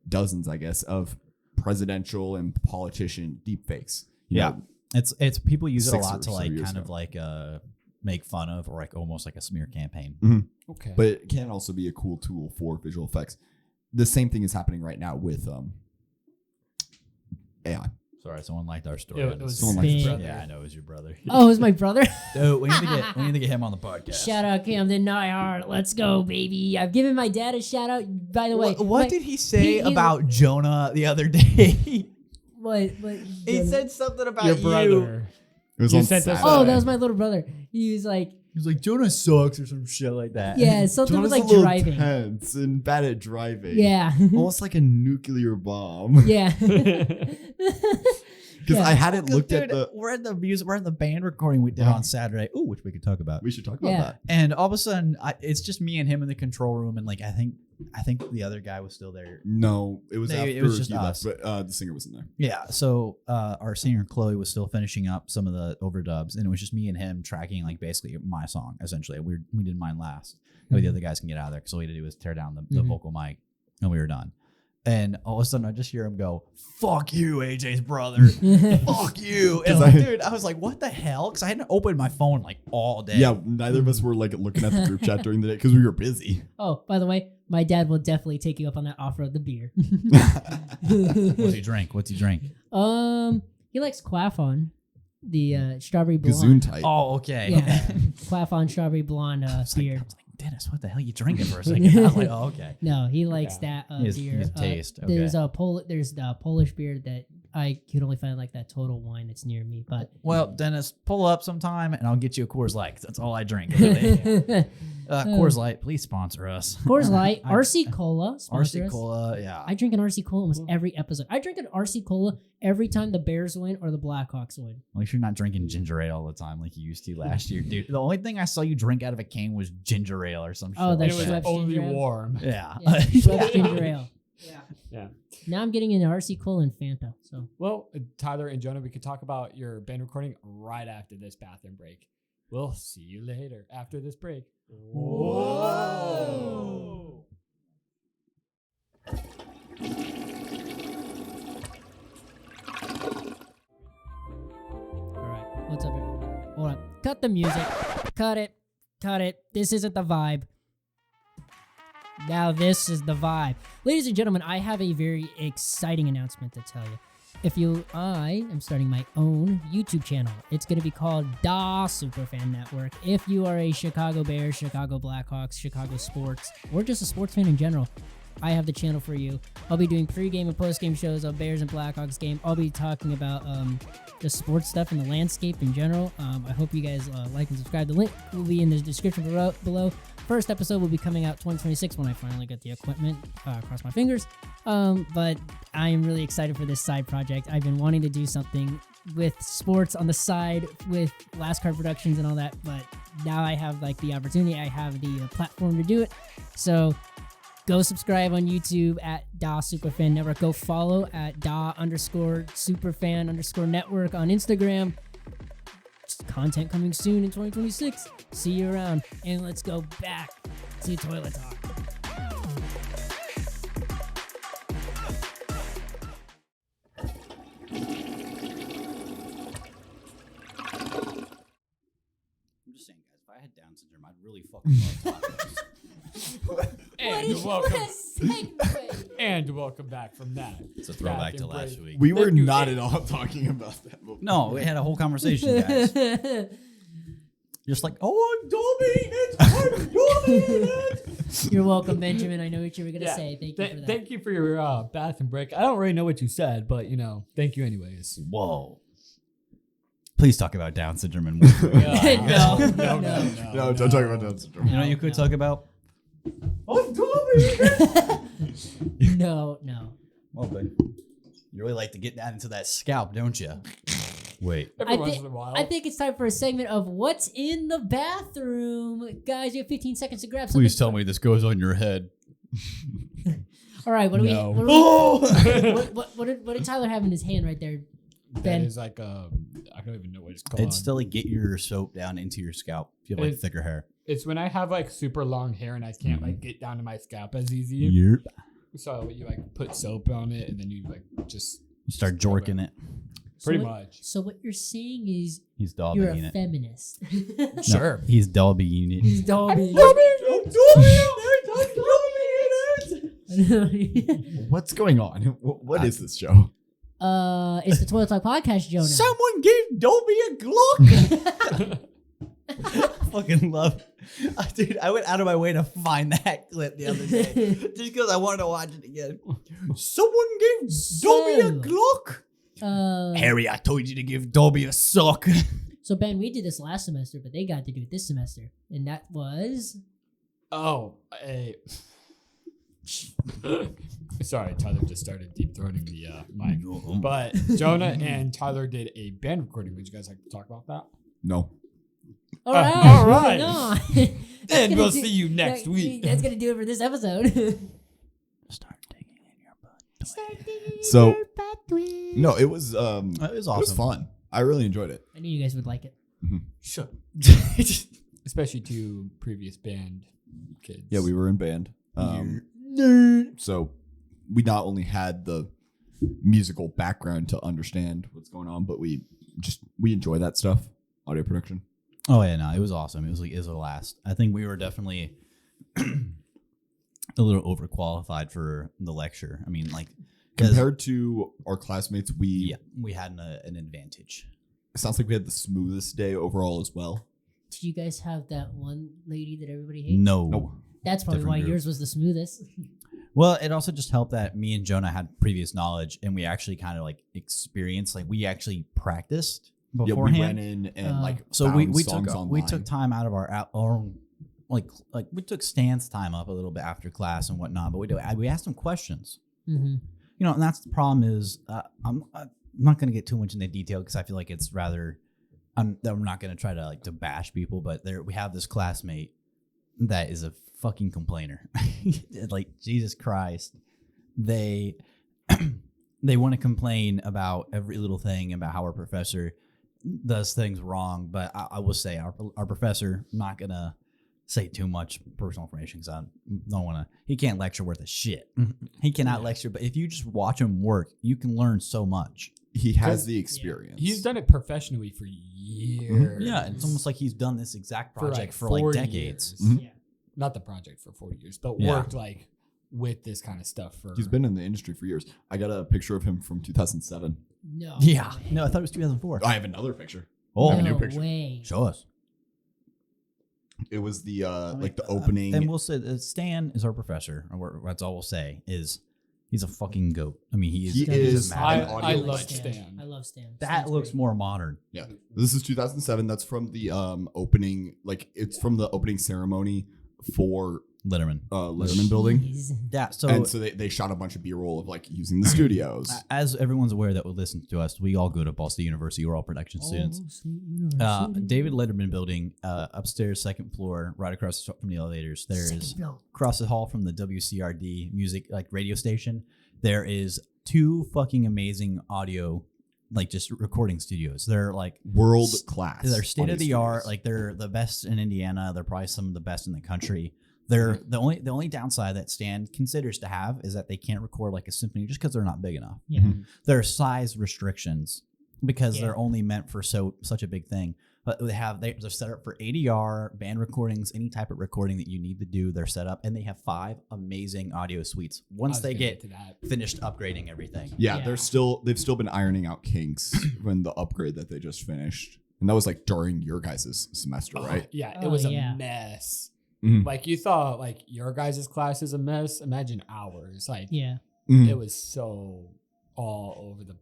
dozens, I guess, of presidential and politician deep fakes. You Yeah. know, it's people use it a 6 lot or to so like years kind of ago. like make fun of, or like almost like a smear campaign. Okay. but it can also be a cool tool for visual effects. The same thing is happening right now with AI. Sorry, someone liked our story. It was Someone likes his Spin. brother. Yeah, I know it was your brother. Oh, it was my brother. Dude, we need to get him on the podcast. Shout out Camden Nyhart. Let's go, baby. I've given my dad a shout out. By the way, What did he say he- about Jonah the other day? What? He said something about Your you. brother. It was You on sent us Saturday. Oh, that was my little brother. He was like, He was like, Jonah sucks or some shit like that. yeah, something Jonah's was a like little driving. tense and bad at driving. Yeah. Almost like a nuclear bomb. Yeah. Because Yeah. I hadn't looked Dude, at the. we're at the music, we're at the band recording we did on Saturday. Ooh, which we could talk about. We should talk about Yeah. that. And all of a sudden, it's just me and him in the control room, and like I think the other guy was still there. No, it was No, after it was just he us. left, but the singer wasn't there. Yeah. So our singer Chloe was still finishing up some of the overdubs, and it was just me and him tracking like basically my song. Essentially, we did mine last. That way the other guys can get out of there because all we had to do was tear down the vocal mic, and we were done. And all of a sudden, I just hear him go, "Fuck you, AJ's brother. Fuck you." And like, dude, I was like, "What the hell?" Because I hadn't opened my phone like all day. Yeah, neither of us were like looking at the group chat during the day because we were busy. Oh, by the way, my dad will definitely take you up on that offer of the beer. What's he drink? He likes Quaffon. the strawberry Gazoon blonde. type. Oh, okay. Yeah, Quaffon strawberry blonde beer. I was like, Dennis, what the hell are you drinking for a second? I was like, oh, okay. No, he likes that His beer. taste. Okay. There's the Polish beer that I can only find like that Total Wine that's near me. But Well, Dennis, pull up sometime and I'll get you a Coors Light 'cause that's all I drink. Coors Light, please sponsor us. Coors Light, RC Cola, sponsor RC us. Cola, yeah. I drink an RC Cola almost every episode. I drink an RC Cola every time the Bears win or the Blackhawks win. At least you're not drinking ginger ale all the time like you used to last year, dude. The only thing I saw you drink out of a can was ginger ale or some shit. Oh, And that's it was Schweppes only ginger ale. warm. Yeah. Yeah, Schweppes ginger ale. Yeah. Now I'm getting into RC Cola and Fanta. So Well, Tyler and Jonah, we could talk about your band recording right after this bathroom break. We'll see you later after this break. Whoa. all right, what's up, everybody? Hold up, cut the music. Cut it. Cut it. This isn't the vibe. Now this is the vibe. Ladies and gentlemen, I have a very exciting announcement to tell you. I am starting my own YouTube channel. It's going to be called Da Superfan Network. If you are a Chicago Bears, Chicago Blackhawks, Chicago sports, or just a sports fan in general, I have the channel for you. I'll be doing pre-game and post-game shows of Bears and Blackhawks game. I'll be talking about just sports stuff and the landscape in general. I hope you guys like and subscribe. The link will be in the description below. First episode will be coming out 2026 when I finally get the equipment. Cross my fingers. But I am really excited for this side project. I've been wanting to do something with sports on the side with Last Card Productions and all that, but now I have like the opportunity. I have the platform to do it. So go subscribe on YouTube at Da Superfan Network. Go follow at Da_Superfan_network on Instagram. Content coming soon in 2026. See you around. And let's go back to Toilet Talk. I'm just saying, guys, if I had Down syndrome, I'd really fucking love tacos. And welcome back from that. It's a throwback to Bathroom last break. week. We were Thank you. not at all talking about that movie. No, we had a whole conversation, guys. Just like, oh, I'm Dobby. I'm Dobby. You're welcome, Benjamin. I know what you were going to Yeah. say. Thank you for that. Thank you for your bathroom break. I don't really know what you said, but thank you anyways. Whoa. Please talk about Down syndrome and what No. No, don't talk about Down syndrome. You know what you could talk about? I'm Dobby. No. Well, then. You really like to get down into that scalp, don't you? Wait. Every once in a while. I think it's time for a segment of What's in the Bathroom. Guys, you have 15 seconds to grab something. Please tell me this goes on your head. All right, what do No. what did Tyler have in his hand right there? that Ben. is like I don't even know what it's called. It's to like get your soap down into your scalp if you have like It's- thicker hair. It's when I have like super long hair and I can't like get down to my scalp as easy. Yep. So you like put soap on it and then you like just You start jorking it. pretty what- much. So what you're saying is He's you're Dobbying a it. feminist. Sure. He's Dobbying it. He's Dobby. What's going on? What is this show? It's the Toilet Talk Podcast, Jonah. Someone gave Dobby a Glock. Fucking love, dude. I went out of my way to find that clip the other day just because I wanted to watch it again. Someone gave Dobby a Glock. Harry, I told you to give Dobby a sock. So Ben, we did this last semester, but they got to do it this semester, and that was Sorry, Tyler just started deep throating the mic. But Jonah and Tyler did a band recording. Would you guys like to talk about that? No. all right. all right. moving on. That's And gonna we'll do- see you next that- week. That's gonna do it for this episode. Start digging in your butt. So no, it was It was it was awesome. fun. I really enjoyed it. I knew you guys would like it. Sure. Especially to previous band kids. Yeah, we were in band. So we not only had the musical background to understand what's going on, but we enjoy that stuff, audio production. Oh yeah, no, it was awesome. It was like a blast. I think we were definitely a little overqualified for the lecture. I mean, like 'cause- Compared to our classmates, yeah, we had an advantage. sounds like we had the smoothest day overall as well. Did you guys have that one lady that everybody hates? No. Nope. That's probably Different why group. yours was the smoothest. Well, it also just helped that me and Jonah had previous knowledge, and we actually kind of like experienced, like we actually practiced Yeah, we beforehand. went in and like So we found took songs we online. took time out of our own like we took Stan's time up a little bit after class and whatnot, but we asked him questions. Mm-hmm. You know, and that's the problem is I'm not going to get too much into detail because I feel like it's rather I'm not going to try to like to bash people, but we have this classmate that is a fucking complainer. Like Jesus Christ, they want to complain about every little thing about how our professor does things wrong. But I will say our professor, I'm not gonna say too much personal information because I don't want to. He can't lecture worth a shit. He cannot lecture, but if you just watch him work, you can learn so much. He has the experience. He's done it professionally for years. Yeah, it's almost like he's done this exact project for like 40 decades. years. Mhm. Yeah. Not the project for 40 years, but Yeah. worked like with this kind of stuff for. He's been in the industry for years. I got a picture of him from 2007. No. Yeah, way. no, I thought it was 2004. I have another picture. Oh, I have a new No picture. way. show us. It was the like the And opening. we'll say Stan is our professor. Or that's all we'll say is he's a fucking goat. I mean, he is. He he's is a I mad- audio love legend. Stan. I love Stan. That Stan's looks great. more modern. Yeah, this is 2007. That's from the opening. Like it's from the opening ceremony for Letterman. Letterman building. Jeez. Yeah. So, And so they shot a bunch of B-roll of like using the studios. as everyone's aware that will listen to us, we all go to Ball State University. We're all production students. Oh, State University. David Letterman building, upstairs, second floor, right across from the elevators. There Second is floor. across the hall from the WCRD music like radio station. There is 2 fucking amazing audio, like just recording studios. They're like World class. they're state of the audio art. studios. Like they're the best in Indiana. They're probably some of the best in the country. They're the only downside that Stan considers to have is that they can't record like a symphony just because they're not big enough. Yeah. There are size restrictions because Yeah. they're only meant for such a big thing. But they're set up for ADR, band recordings, any type of recording that you need to do. They're set up, and they have 5 amazing audio suites. I Once was they gonna get to that. finished upgrading everything, Yeah, Yeah. they've still been ironing out kinks when the upgrade that they just finished. And that was like during your guys' semester, right? Yeah, it Oh, was yeah. a mess. Mhm. Like you thought, like your guys' class is a mess. Imagine ours. Like Yeah. Mhm. it was so all over the.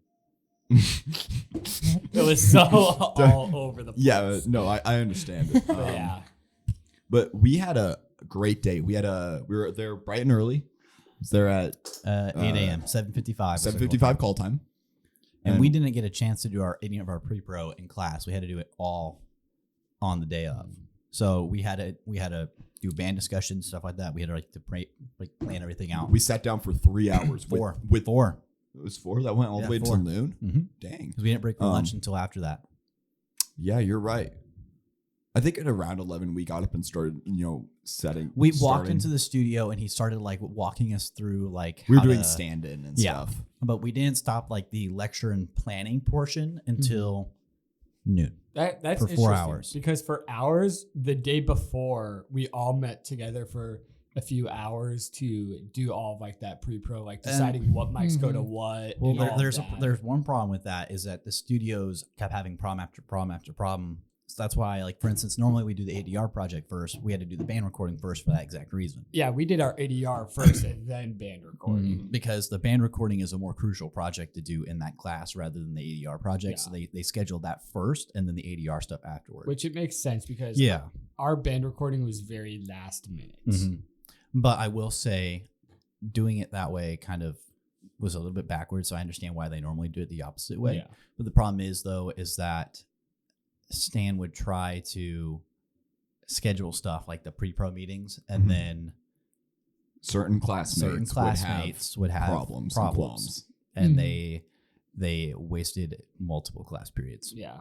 It was so all over the place. Yeah, no, I understand it. But yeah. But we had a great day. We were there bright and early. I was there at 8 a.m., 7:55. 7:55 call time. And we didn't get a chance to do any of our pre-pro in class. We had to do it all on the day of. So we had to do band discussions, stuff like that. We had to plan everything out. We sat down for 3 hours. Four. With 4. It was 4 that went all Yeah, the way 4. till noon. Mm-hmm. Dang. Because we didn't break for Um, lunch until after that. Yeah, you're right. I think at around 11 we got up and started, setting. We walked starting. into the studio and he started like walking us through like We were how doing to- stand-in and Yeah. stuff. but we didn't stop like the lecture and planning portion until noon. That's For 4 interesting, hours. because for hours the day before we all met together for a few hours to do all of like that pre-pro, like deciding what mics go to what. Well, and all that. there's one problem with that is that the studios kept having problem after problem after problem. So that's why, like for instance, normally we do the ADR project first. We had to do the band recording first for that exact reason. Yeah, we did our ADR first and then band recording. Because the band recording is a more crucial project to do in that class rather than the ADR project. So they scheduled that first and then the ADR stuff afterwards. Which it makes sense because yeah. our band recording was very last minute. Mhm. But I will say, doing it that way kind of was a little bit backwards. So I understand why they normally do it the opposite way. Yeah. But the problem is, though, is that Stan would try to schedule stuff like the pre-pro meetings, and then Certain classmates, would have problems. and Mhm. they wasted multiple class periods Yeah.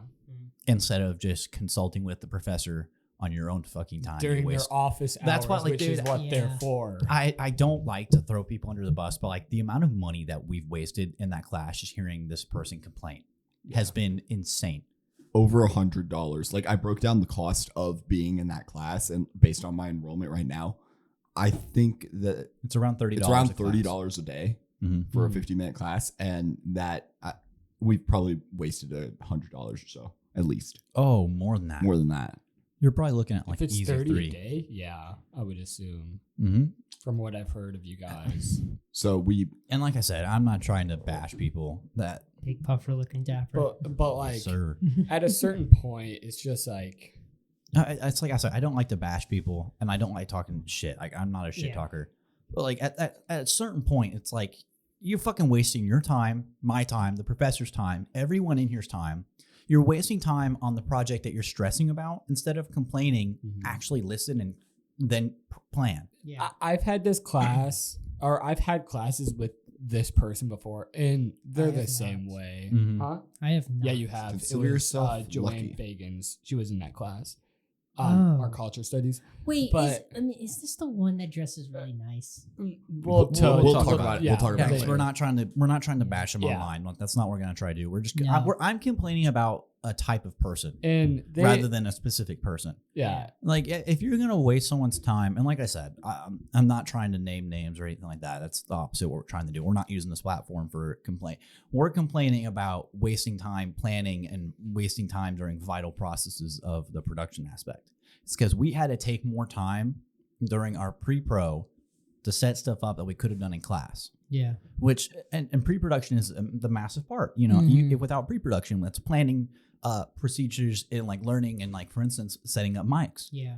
instead of just consulting with the professor on your own fucking time. you During their waste- office hours, That's what, like, which is dude, what they're yeah. for. I don't like to throw people under the bus, but like the amount of money that we've wasted in that class just hearing this person complain has been insane. Over $100. Like I broke down the cost of being in that class, and based on my enrollment right now, I think that It's around $30. it's around $30 a day Mhm. for a 50-minute class, and that we've probably wasted $100 or so. at least. Oh, more than that. More than that. You're probably looking at like If it's easy 30 3. a day, yeah, I would assume Mm-hmm. from what I've heard of you guys. So we And like I said, I'm not trying to bash people that, Big puffer looking dapper. But like sir. at a certain point, it's just like It's like I said, I don't like to bash people, and I don't like talking shit. Like I'm not a shit Yeah. talker, but like at a certain point, it's like you're fucking wasting your time, my time, the professor's time, everyone in here's time. You're wasting time on the project that you're stressing about instead of complaining. Actually listen and then plan. yeah. I've had this class, or I've had classes with this person before, and they're I the have same not. way. Mhm. Huh? I have not. Yeah, you have. Consider it was yourself Joanne lucky. Fagans. She was in that class. Oh. Our culture studies. Wait, But- is this the one that dresses really nice? We'll talk about it. We'll talk Yeah, about it because later. we're not trying to bash them Yeah. online. Like, that's not what we're gonna try to do. We're just No. I'm complaining about a type of person And they, rather than a specific person. yeah. Like if you're gonna waste someone's time, and like I said, I'm not trying to name names or anything like that. That's the opposite of what we're trying to do. We're not using this platform for complaint. We're complaining about wasting time planning and wasting time during vital processes of the production aspect. It's because we had to take more time during our pre-pro to set stuff up that we could have done in class. Yeah. Which and pre-production is the massive part. You know, Mhm. without pre-production, that's planning procedures and like learning and like for instance setting up mics. Yeah.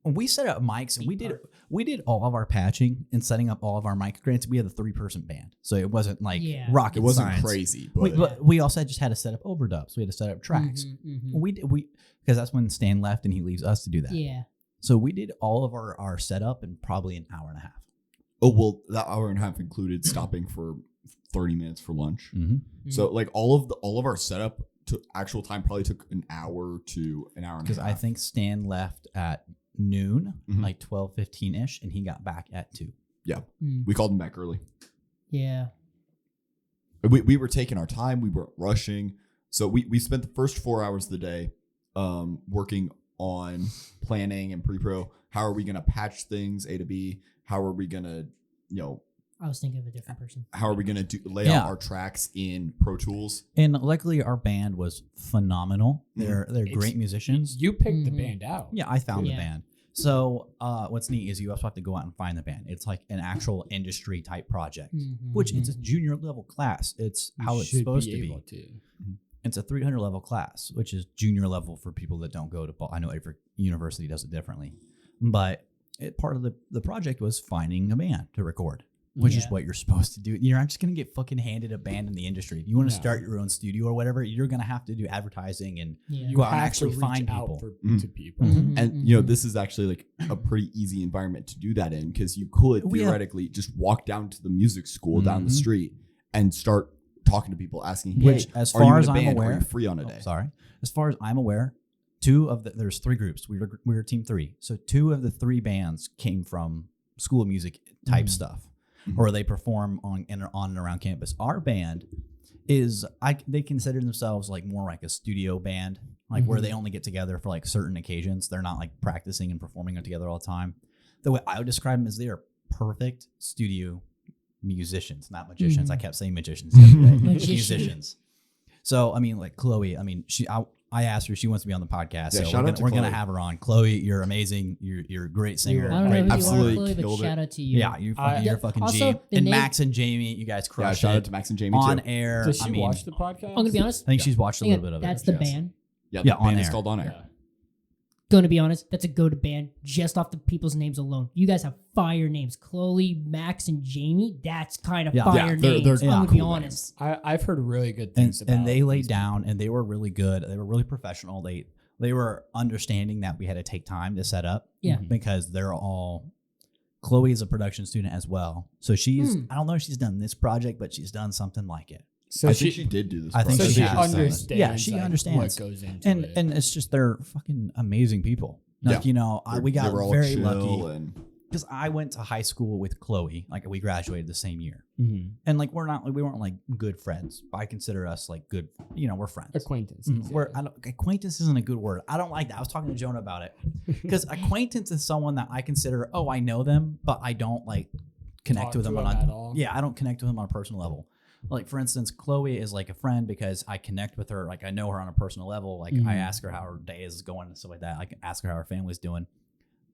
When we set up mics and Big we did all of our patching and setting up all of our mic grants. We had a 3-person band, so it wasn't like Yeah. rocket It wasn't science. crazy, We, but but we also just had to set up overdubs. We had to set up tracks. Mhm, We because that's when Stan left and he leaves us to do that. Yeah. So we did all of our setup in probably an hour and a half. oh well, that hour and a half included stopping for 30 minutes for lunch. Mm-hmm. So like all of our setup to actual time probably took an hour to an hour and a Because half. I think Stan left at noon, Mhm. like 12:15 ish, and he got back at 2. Mm. we called him back early. Yeah. We were taking our time. We weren't rushing. So we spent the first 4 hours of the day working on planning and pre-pro. How are we going to patch things A to B? How are we going to, I was thinking of a different person. how are we going to lay Yeah. out our tracks in Pro Tools? And luckily, our band was phenomenal. Mhm. They're It's- great musicians. You picked the Mhm. band out. Yeah, I found Yeah. the band. So what's neat is you also have to go out and find the band. It's like an actual industry type project, Mhm, which it's a mhm. junior level class. It's You how it's should supposed to able be. to. It's a 300 level class, which is junior level for people that don't go to. I know every university does it differently, but part of the project was finding a band to record, which is Yeah. what you're supposed to do. You're not just going to get fucking handed a band in the industry. If you want to No. start your own studio or whatever, you're going to have to do advertising and Yeah. You Go out and have actually to reach find out people. to people. Mhm. And this is actually like a pretty easy environment to do that in, because you could We have- theoretically just walk down to the music school down the Mhm. street and start talking to people, asking, "Hey, Which, as are you far in as a I'm band? Are aware, you free on a day?" As far as I'm aware, there's 3 groups. We were team 3. So 2 of the 3 bands came from school of music type stuff, Mhm. or they perform on and around campus. Our band is they consider themselves like more like a studio band, like where they only get together for like certain occasions. They're not like practicing and performing together all the time. The way I would describe them is they are perfect studio musicians, not magicians. I kept saying magicians the other day. Magician. Musicians. So I mean, like Chloe. I mean, I asked her. She wants to be on the podcast. Yeah, So shout out to we're gonna Chloe. have her on. Chloe, you're amazing. You're a great singer. I don't know Great who you absolutely are, Chloe, but killed it. shout out to you. Yeah, you're fucking also, G. the And name- Max and Jamie, you guys Yeah, crushed shout it out to Max and Jamie on too. air. Does she I mean, watch the podcast? I'm gonna be honest. I think she's watched a Hang little on, bit of it. that's the yes. band. Yeah, Yeah, the on band is air. called On Air. Yeah. Gonna be honest, that's a go-to band just off the people's names alone. You guys have fire names, Chloe, Max, and Jamie. That's kind of Yeah. fire Yeah, they're- names. they're I'm gonna cool be honest. I've heard really good and, things about and they laid these down and they were really good. They were really professional. They were understanding that we had to take time to set up. Yeah. Because they're all. Chloe is a production student as well, so she's. I don't know if she's done this project, but she's done something like it. So I think she did do this. I think so she she has. understands. Yeah, she like, understands. what goes into And it. and it's just they're fucking amazing people. Like we They got were all very chill lucky and because I went to high school with Chloe. Like we graduated the same year, Mhm. and like we weren't like good friends. I consider us like good. We're friends. acquaintances. Acquaintance isn't a good word. I don't like that. I was talking to Jonah about it because acquaintance is someone that I consider. Oh, I know them, but I don't like connect Talk with to them them on at all? Yeah, I don't connect with them on a personal level. like for instance, Chloe is like a friend because I connect with her. Like I know her on a personal level. Like I ask her how her day is going and stuff like that. I can ask her how her family's doing,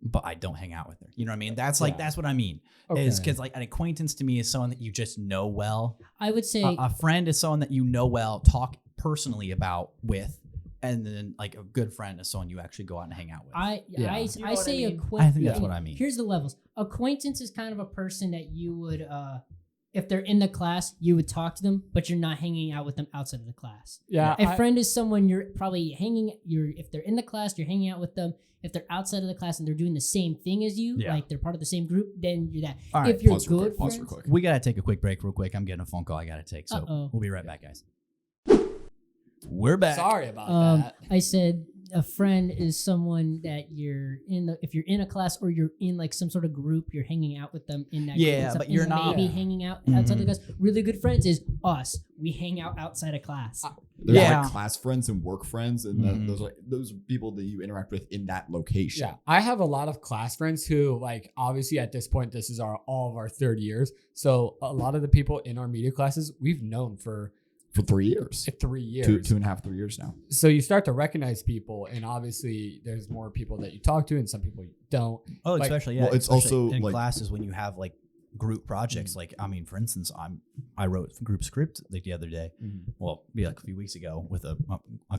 but I don't hang out with her. You know what I mean? That's like that's what I mean. Is because like an acquaintance to me is someone that you just know well. I would say A friend is someone that you know well, talk personally about with. And then, like a good friend is someone you actually go out and hang out with. I You know say what I mean? acquaintance. I think that's what I mean. Here's the levels. Acquaintance is kind of a person that you would, if they're in the class, you would talk to them, but you're not hanging out with them outside of the class. Yeah. A friend is someone you're probably if they're in the class, you're hanging out with them. If they're outside of the class and they're doing the same thing as you, like they're part of the same group, then you're that. All right, if you're Pause real good quick. friends, We gotta take a quick break real quick. I'm getting a phone call I gotta take. So we'll be right back, guys. We're back. Sorry about that. I said a friend is someone that if you're in a class or you're in like some sort of group, you're hanging out with them in that group. Yeah, but you're not maybe hanging out outside the class. Really good friends is us. We hang out outside of class. There's Yeah. like class friends and work friends, and those are people that you interact with in that location. Yeah, I have a lot of class friends who, like, obviously at this point, this is all of our third years. So a lot of the people in our media classes we've known for 3 years. 3 years. 2.5, 3 years now. So you start to recognize people, and obviously there's more people that you talk to, and some people you don't. Oh, Like, especially well, it's especially also, in like- classes when you have like group projects. Like I mean, for instance, I wrote a group script like the other day. Well, like a few weeks ago with a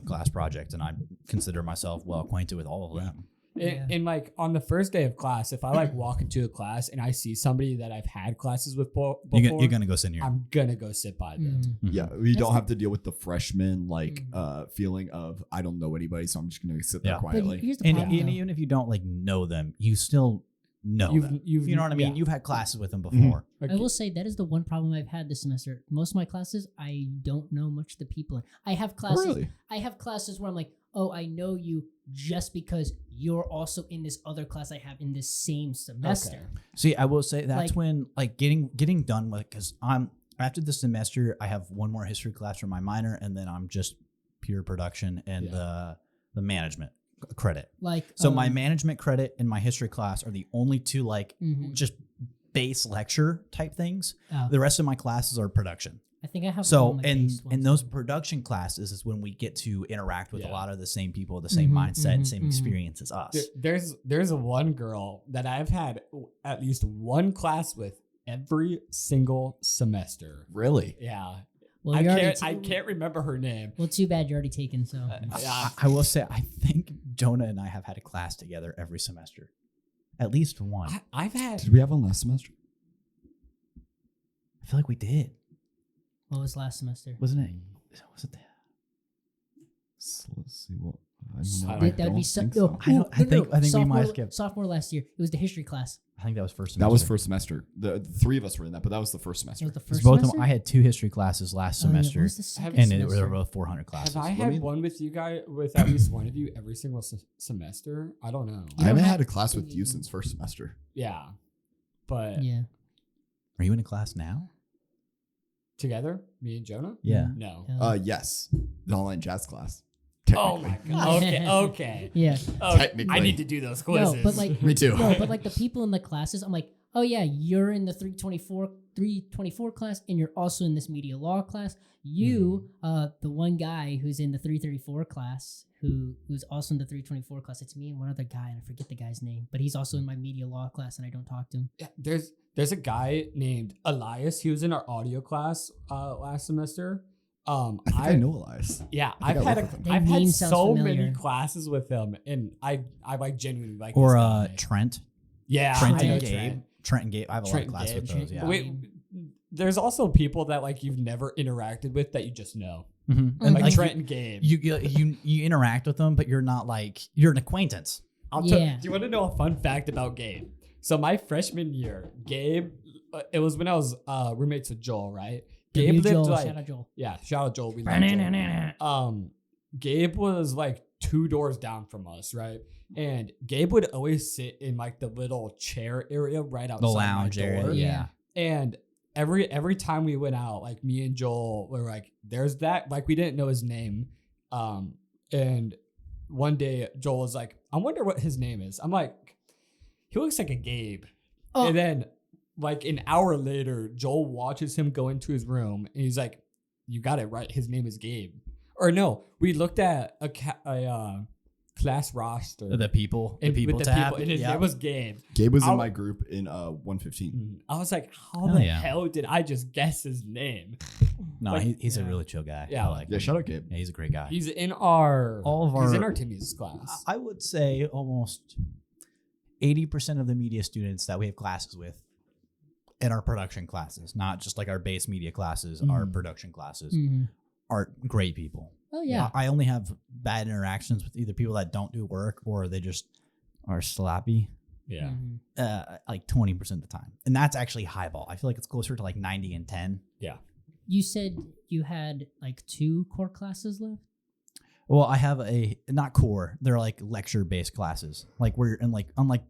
class project, and I consider myself well acquainted with all of them. And like on the first day of class, if I like walk into a class and I see somebody that I've had classes with before, You're gonna go sit near. I'm gonna go sit by them. Yeah, we don't have to deal with the freshman feeling of I don't know anybody, so I'm just gonna sit there Yeah. But quietly. here's the And problem. though. even if you don't like know them, you still know them. You know what I mean? yeah. You've had classes with them before. Like, I will say that is the one problem I've had this semester. Most of my classes, I don't know much of the people in. I have classes. Really? I have classes where I'm like, oh, I know you just because you're also in this other class I have in this same semester. Okay. See, I will say that's Like- when like getting done with, because I'm after this semester I have one more history class for my minor, and then I'm just pure production and the management credit. Like So my management credit and my history class are the only two like mhm. just base lecture type things. Oh. The rest of my classes are production. I think I have all So my in base ones. those production classes is when we get to interact with a Yeah. lot of the same people, the same mindset, and same experience as us. There's one girl that I've had at least one class with every single semester. Really? Yeah. Well, I you're already can't remember her name. Well, too bad you're already taken. So Yeah. I will say, I think Jonah and I have had a class together every semester, at least one. I've had Did we have one last semester? I feel like we did, what was last semester? wasn't it? Was it? So let's see what. That would be think no, I think we sophomore, might have skipped. sophomore last year. It was the history class. I think that was first semester. That was first semester. The three of us were in that, but that was the first semester. It was the 'Cause first both of semester. them, I had two history classes last Oh, yeah, what semester, was the second and semester? they were both 400 classes. Have I Let had me- one with you guys with at least one of you every single semester? I don't know. I haven't had a class with you since first semester. Yeah, but Yeah. Are you in a class now? together, me and Jonah. Yeah. No. Yes, the online jazz class. Oh my Technically. god. Okay. Okay. Yeah. Oh, Technically. I need to do those No, quizzes. but like Me too. No, but like the people in the classes, I'm like, oh yeah, you're in the 324 class, and you're also in this media law class. You, the one guy who's in the 334 class, who's also in the 324 class. It's me and one other guy, and I forget the guy's name, but he's also in my media law class, and I don't talk to him. Yeah, there's a guy named Elias. He was in our audio class last semester. I think I know Elias. Yeah, I think I've I had work with him. That I've had name sounds so familiar. many classes with him, and I like genuinely like. Or this guy. Trent. Yeah, Trent I know and Gabe. Trent. Trent and Gabe. I have a lot Trent of classes and with Gabe. those. Yeah. Wait, there's also people that like you've never interacted with that you just know, Mhm. And like like Trent and Gabe. You interact with them, but you're not like you're an acquaintance. Yeah. Do you want to know a fun fact about Gabe? So my freshman year, Gabe, it was when I was roommates with Joel, right? Gabe lived Joel, like shout out Joel. yeah, shout out Joel. We love Joel. Gabe was like 2 doors down from us, right? And Gabe would always sit in like the little chair area right outside The lounge my door. area. Yeah. And every time we went out, like me and Joel were like, "There's that." Like we didn't know his name. And one day Joel was like, "I wonder what his name is." I'm like, "He looks like a Gabe." Oh. And then like an hour later, Joel watches him go into his room and he's like, "You got it right. His name is Gabe." Or no, we looked at a class roster. The people with tab. and his name was Gabe. Gabe was in my group in 115. I was like, how Hell the yeah. hell did I just guess his name? No, Like, he's a really chill guy. Yeah. I like Yeah, him. shout out Gabe. Yeah, he's a great guy. He's in He's in our team music class. I would say almost 80% of the media students that we have classes with in our production classes, not just like our base media classes, our production classes, are great people. Oh yeah. I only have bad interactions with either people that don't do work or they just are sloppy. Yeah. Like 20% of the time. And that's actually highball. I feel like it's closer to like 90 and 10. Yeah. You said you had like 2 core classes left? Well, I have not core. They're like lecture based classes. Like we're in like, unlike,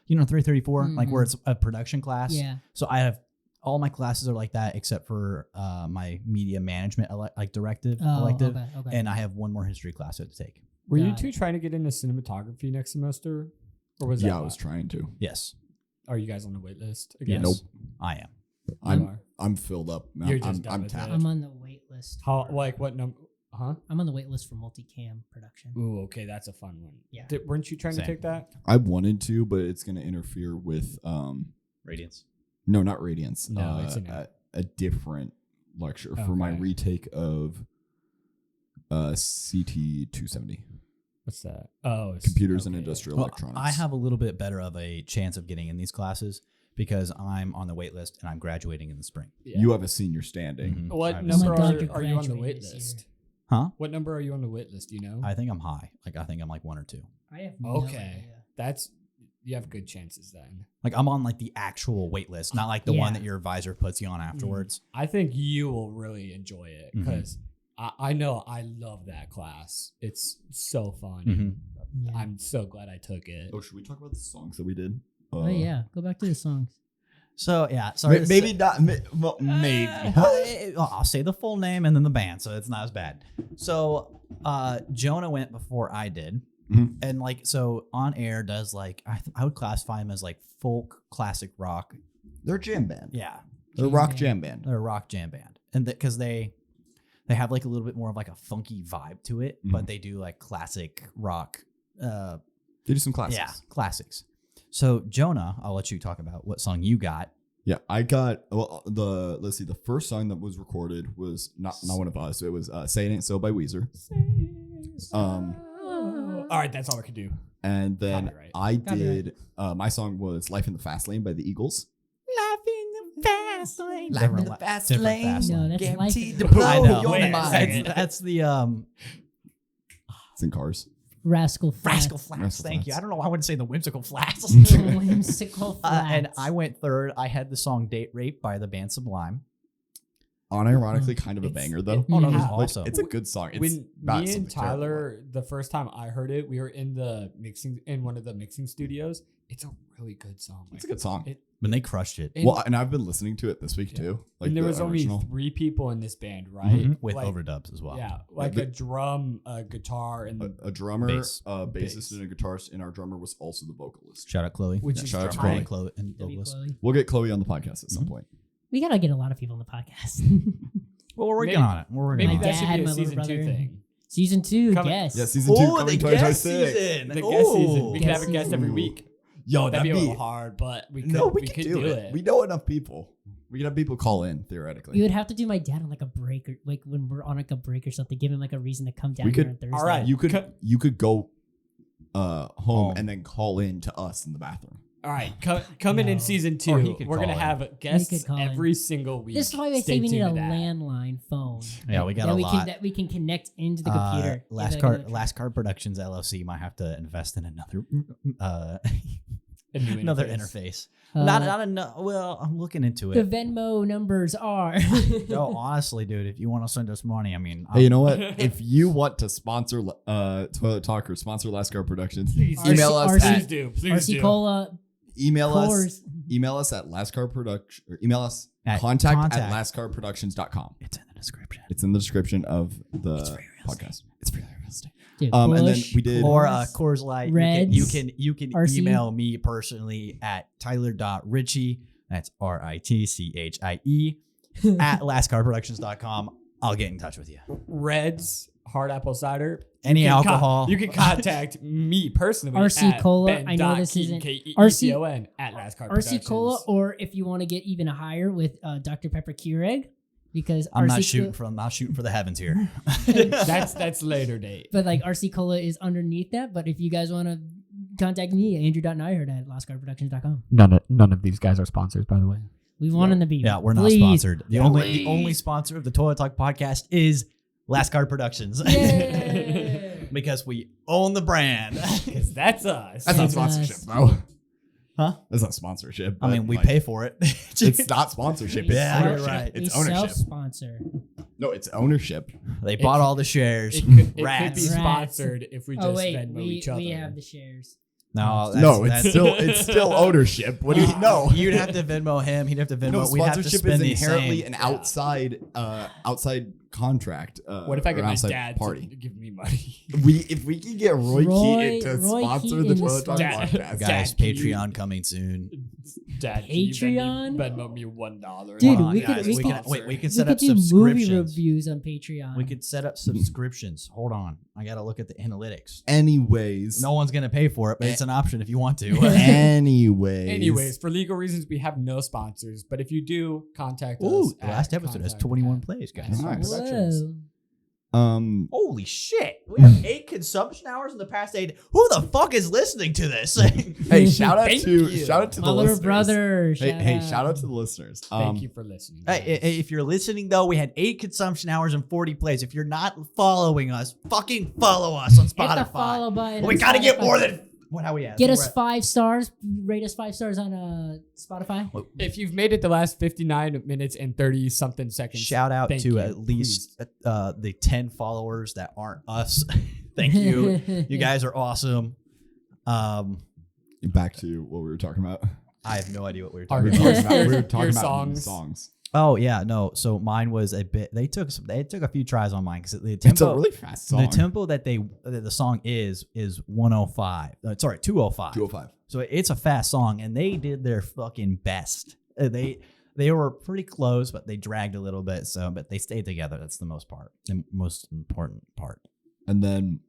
334, like where it's a production class. Yeah. So I have all my classes are like that except for my media management elective. Okay. And I have one more history class I have to take. Were you Got two trying to get into cinematography next semester? Or was that Yeah, I was trying to. Yes. Are you guys on the wait list Yes. again? Nope. I am. I'm filled up. You're just done I'm with tapped. it. I'm on the wait list. How what number? Huh? I'm on the wait list for multicam production. Ooh, okay, that's a fun one. Yeah. Weren't you trying Same. to take that? I wanted to, but it's going to interfere with Radiance. no, not Radiance. No, it's in a different lecture for my Okay. retake of CT 270, What's that? Oh, it's computers and okay. industrial Well, electronics. I have a little bit better of a chance of getting in these classes because I'm on the wait list and I'm graduating in the spring. Yeah. You have a senior standing. Mhm. What I have a number Oh my God, senior- you're are you on the graduating wait this list? Huh? What number are you on the wait list? Do you know? I think I'm high. Like I think I'm like 1 or 2. I have no Okay. idea. That's you have good chances then. Like I'm on like the actual wait list, not like the one Yeah. that your advisor puts you on afterwards. I think you will really enjoy it Mhm. because I know I love that class. It's so fun. Mhm. Yeah. I'm so glad I took it. Oh, should we talk about the songs that we did? Oh yeah, go back to the songs. So yeah, sorry. Maybe not. Well, maybe. I'll say the full name and then the band, so it's not as bad. So Jonah went before I did, Mhm. and like so on air does like I would classify him as like folk classic rock. They're a jam band. Yeah, They're a rock jam band. they're a rock jam band, and because they have like a little bit more of like a funky vibe to it, but they do like classic rock. They do some classics. Yeah, classics. So Jonah, I'll let you talk about what song you got. Yeah, I got let's see, the first song that was recorded was not one of us. It was "Say It Ain't So" by Weezer. All right, that's all we could do. And then Copyright. I Copyright. did my song was "Life in the Fast Lane" by the Eagles. Life in the fast lane. Life in the fast lane. No, that's Guaranteed life. to blow I know. your Wait a mind. second. That's the It's in Cars. Rascal Flatts. Rascal Flats. Rascal Thank you. Flats. I don't know why I wouldn't say the Whimsical Flats. Whimsical Flats. And I went third. I had the song "Date Rape" by the band Sublime. Unironically, kind of a It's- banger though. Oh no, it was Yeah. Like, awesome. it's a good song. It's When not me and something terrible. Tyler, the first time I heard it, we were in one of the mixing studios. It's a really good song. It's a good song. When they crushed it And- Well, and I've been listening to it this week Yeah. too. Like and there the was original. only 3 people in this band, right? with Like, overdubs as well. Yeah, like the- a drum, a guitar, and a drummer, Bass. a bassist, Bass. and a guitarist, and our drummer was also the vocalist. Shout out Chloe. which Yeah, is shout out to tight. Chloe and W. vocalist. Chloe. We'll get Chloe on the podcast at some point. We gotta get a lot of people on the podcast. Well, we're working Maybe- on it. We're working Maybe on that it. should dad, be my a little season 2 brother. thing. Season 2, Coming- guess. Yeah, season 2 coming 2026. The guest season. We could have a Guest guest every season. week. Yo, That'd be a that'd little hard, but we could. No, we we could can do it. it. We know enough people. We can have people call in theoretically. We would have to do my dad on like a break or like when we're on like a break or something, give him like a reason to come down We here could- on Thursday. All right. You could go home Home. and then call in to us in the bathroom. All right, coming in No. season Or he 2, could we're gonna call in. have guests could call in. every single week. This is why I Stay say we need a tuned to that. landline phone. Yeah, we got that a we lot. can that we can connect into the computer. Last Card Productions LLC might have to invest in another A new another interface. interface. Not enough. Well, I'm looking into The it. Venmo numbers are. No, honestly, dude, if you want to send us money, I mean, Hey, you know what? If you want to sponsor Toilet Talk or sponsor Last Car Productions, Please email us RC Please at do. Please RC do. Cola. email Coors. us at Last Car Production or email us At contact at lastcarproductions.com. it's in the description. It's in the description of the It's free real estate. podcast. It's free real estate. Dude, And then Bush, we did Or Coors. Coors Light. Reds, You can RC. email me personally at tyler.richie That's RITCHIE at lastcarproductions.com. I'll get in touch with you. Reds, hard apple cider. Any You can alcohol. you can contact me personally. RC at Cola. Ben I know dot this Keaton, isn't- KEETON at Last Card RC Cola, Productions. or if you want to get even higher with Dr. Pepper Keurig, because I'm not RC shooting for the heavens here. That's later date. But like RC Cola is underneath that. But if you guys want to contact me, Andrew.Nyhard at lostcardproductions.com. None of these guys are sponsors, by the way. We want them to be. Yeah, we're not Please. sponsored. The only sponsor of the Toilet Talk podcast is Last Card Productions. Yay! Because we own the brand. Because that's us. That's not Yes. sponsorship, though. Huh? That's not sponsorship. I mean, but, we like, pay for it. It's not sponsorship. It's Yeah, you're ownership. right. It's We ownership. self-sponsor. No, it's ownership. They bought all the shares. It could be Rats. sponsored if we just Oh wait, Venmo we each other. have the shares. No, No, that's- it's still ownership. What do you know? You'd have to Venmo him. He'd have to Venmo. No, We'd have to sponsorship spend is the inherently same. an outside contract. What if I or get my outside dad party? to give me money? If we can get Roy Keaton to Roy sponsor Keaton the to Toilet Talk sponsor- podcast, Guys, Dad, can you- Patreon coming soon. Dad, Patreon? Can you Venmo me $1? Dude, Hold on, we guys. could- we could- Wait, we could We set could up do movie subscriptions. reviews on Patreon. We could set up subscriptions. Hold on, I gotta look at the analytics. anyways. No one's gonna pay for it, but it's an option if you want to. Anyways. For legal reasons, we have no sponsors. But if you do, contact Ooh, us. the last episode has 21 plays, guys. Nice. Productions. Whoa. Holy shit! We have 8 consumption hours in the past 8. Who the fuck is listening to this? Hey, shout out Thank to you. shout out to My the little listeners. brother. Hey, shout out to the listeners. Thank you for listening. Hey, guys. if you're listening though, we had 8 consumption hours and 40 plays. If you're not following us, fucking follow us on Hit the Spotify. follow button. We on gotta get Spotify. more than what? How we at? Get We're us at- 5 stars. Rate us 5 stars on Spotify. If you've made it the last 59 minutes and 30 something seconds, Shout out thank to you. at least the 10 followers that aren't us. Thank you. You guys are awesome. Back to what we were talking about. I have no idea what we were Our- talking We were about. talking about, we were Your talking about songs. songs. Oh yeah, no. So mine was a bit. They took a few tries on mine because the It's a tempo. really fast song. The tempo that the song is 105. Sorry, 205. 205. So it's a fast song, and they did their fucking best. They were pretty close, but they dragged a little bit. So, but they stayed together. That's the most important part. And then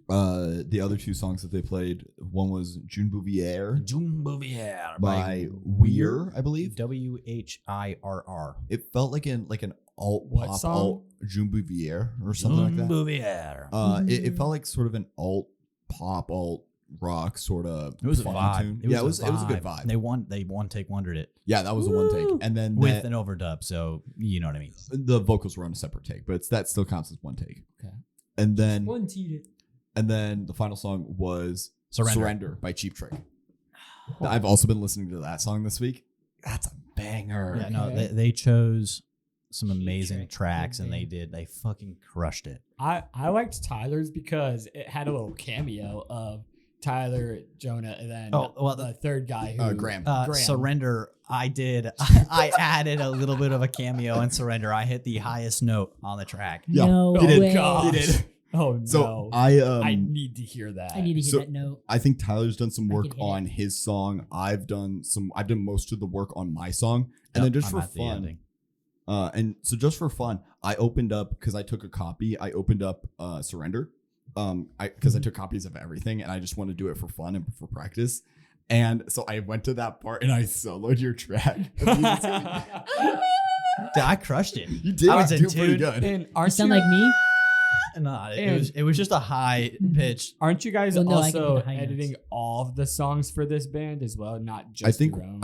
the other 2 songs that they played, one was June Bouvier June Bouvier by Weir, I believe. WHIRR. It felt like an alt What pop, song? alt June Bouvier or something like that. Bouvier. It felt like sort of an alt pop, alt rock sort of. It was a fun vibe. tune. It was a good vibe. They one take wondered it Yeah, that was the one take, and then with an overdub. So you know what I mean. the vocals were on a separate take, but that still counts as one take. Okay. And then One cheated. the final song was Surrender. Surrender by Cheap Trick. I've also been listening to that song this week. That's a banger. Yeah, no, Okay. they chose some Cheap amazing Trick, tracks, good and band. they fucking crushed it. I liked Tyler's because it had a little cameo of Tyler, Jonah, and then Oh, well, the third guy who Graham. Graham. Surrender, I did. I added a little bit of a cameo in Surrender. I hit the highest note on the track. Yeah, No he did. way. gosh. He did. Oh no! So I need to hear that. I need to hear So- that note. I think Tyler's done some I work could hit on his song. I've done most of the work on my song. And then just I'm for at the fun. ending. And so just for fun, I opened up because I took a copy. I opened up Surrender. Because I took copies of everything and I just want to do it for fun and for practice. And so I went to that part and I soloed your track. Dude, I crushed it. You did. I was in do pretty tune. good. And You aren't sound you, like me? No, And- it was just a high pitch. aren't you guys Well, no, I can also hit the high editing notes. all of the songs for this band as well, not just I think your own?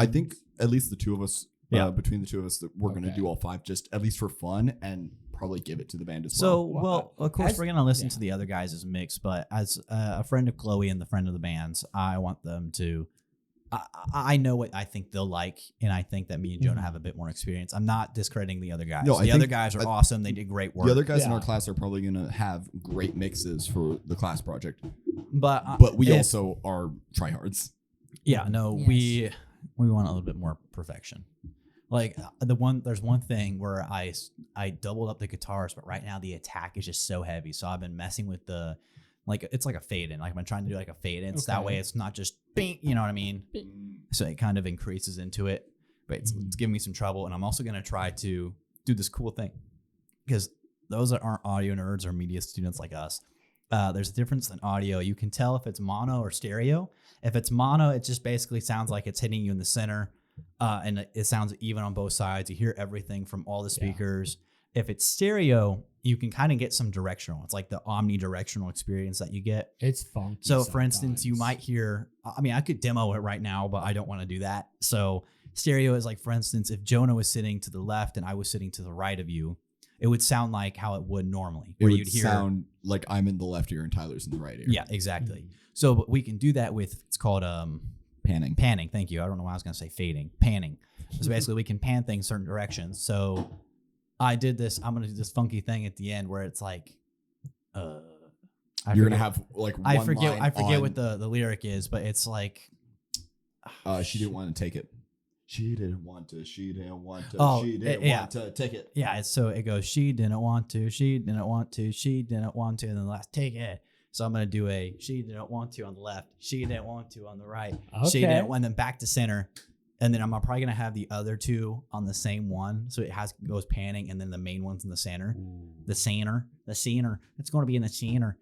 at least the two of us, Yeah. between the two of us, that we're gonna Okay. do all 5 just at least for fun and probably give it to the band as So, well. well, of course, as- we're gonna listen yeah. to the other guys' mix, but as a friend of Chloe and the friend of the band's, I want them to. I know what I think they'll like, and I think that me and Jonah have a bit more experience. I'm not discrediting the other guys. No, I the other think- guys are awesome. They did great work. The other guys in Yeah. our class are probably gonna have great mixes for the class project, but but we also are tryhards. yeah, no, Yes. we want a little bit more perfection. Like there's one thing where I doubled up the guitars, but right now the attack is just so heavy. So I've been messing with it's like a fade in. Like I've been trying to do like a fade in. So that Okay. way it's not just bing, you know what I mean? So it kind of increases into it. but it's giving me some trouble. And I'm also going to try to do this cool thing because those that aren't audio nerds or media students like us, there's a difference in audio. You can tell if it's mono or stereo. If it's mono, it just basically sounds like it's hitting you in the center, and it sounds even on both sides. You hear everything from all the speakers. If it's stereo, you can kind of get some directional. It's like the omnidirectional experience that you get. It's funky. So, for instance, you might hear, I mean, I could demo it right now, but I don't want to do that. So, stereo is like, for instance, if Jonah was sitting to the left and I was sitting to the right of you, it would sound like how it would normally. It would sound like I'm in the left ear and Tyler's in the right ear. Yeah, exactly. So, but we can do that with, it's called panning. Panning, thank you. I don't know why I was going to say fading. Panning. So, basically, we can pan things certain directions. So, I did this. I'm gonna do this funky thing at the end where it's like, you're gonna have like one I forget line what the lyric is, but it's like, she didn't want to take it. She didn't want to. She didn't want to. Oh, she didn't want to take it. Yeah. So it goes. She didn't want to. She didn't want to. She didn't want to. And then the last, take it. So I'm gonna do a she didn't want to on the left. She didn't want to on the right. Okay. She didn't want them back to center. And then I'm probably gonna have the other two on the same one, so it goes panning, and then the main one's in the center, the center. It's going to be in the center,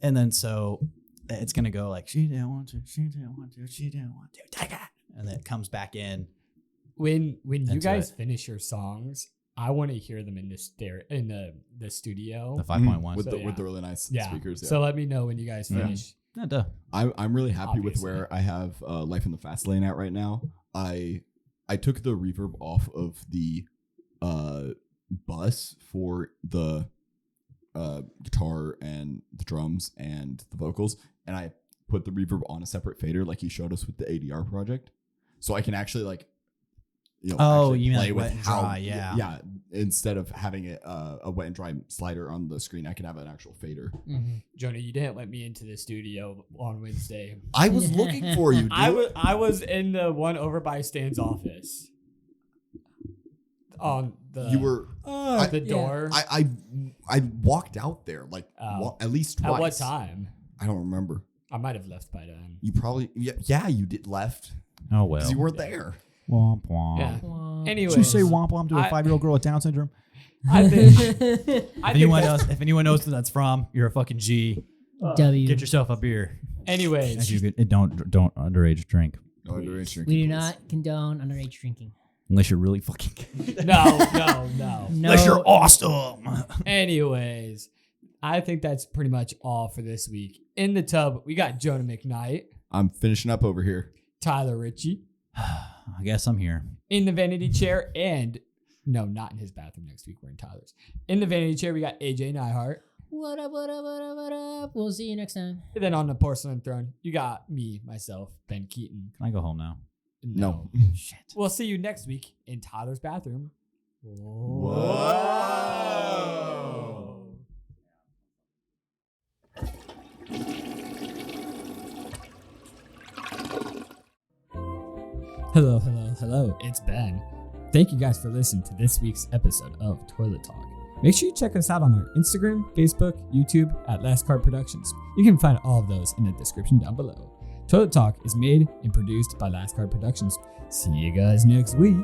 and then so it's gonna go like she didn't want to, she didn't want to, she didn't want to, take it, and then it comes back in. When you guys finish your songs, I want to hear them in the studio, The 5.1 with the really nice speakers. Yeah. So let me know when you guys finish. Yeah, duh. I'm really happy with Obviously. where I have Life in the Fast Lane at right now. I took the reverb off of the bus for the guitar and the drums and the vocals, and I put the reverb on a separate fader like he showed us with the ADR project, so I can actually like you actually mean play like with wet and how dry, yeah. Instead of having it a wet and dry slider on the screen, I can have an actual fader. Jonah, you didn't let me into the studio on Wednesday. I was looking for you, dude. I was in the one over by Stan's office. On the You were the door. I walked out there like at least twice. At what time? I don't remember. I might have left by then. You probably you did left Oh well. because you weren't there. Womp womp. Yeah. Anyway, Did you say womp womp to a 5-year-old girl with Down syndrome? I think. If anyone knows who that's from, you're a fucking G. W. Get yourself a beer. Anyways, Don't underage drink No underage drinking, We do please. not condone underage drinking. unless you're really fucking good. no. Unless you're awesome. Anyways, I think that's pretty much all for this week. In the tub, we got Jonah McKnight, I'm finishing up over here. Tyler Ritchie. I guess I'm here. In the vanity chair, and no, not in his bathroom next week. We're in Tyler's. In the vanity chair, we got AJ Nyhart. What up, what up, what up, what up? We'll see you next time. And then on the porcelain throne, you got me, myself, Ben Keaton. Can I go home now? No. Shit. We'll see you next week in Tyler's bathroom. Whoa. Hello. It's Ben. Thank you guys for listening to this week's episode of Toilet Talk. Make sure you check us out on our Instagram, Facebook, YouTube at Last Card Productions. You can find all of those in the description down below. Toilet Talk is made and produced by Last Card Productions. See you guys next week.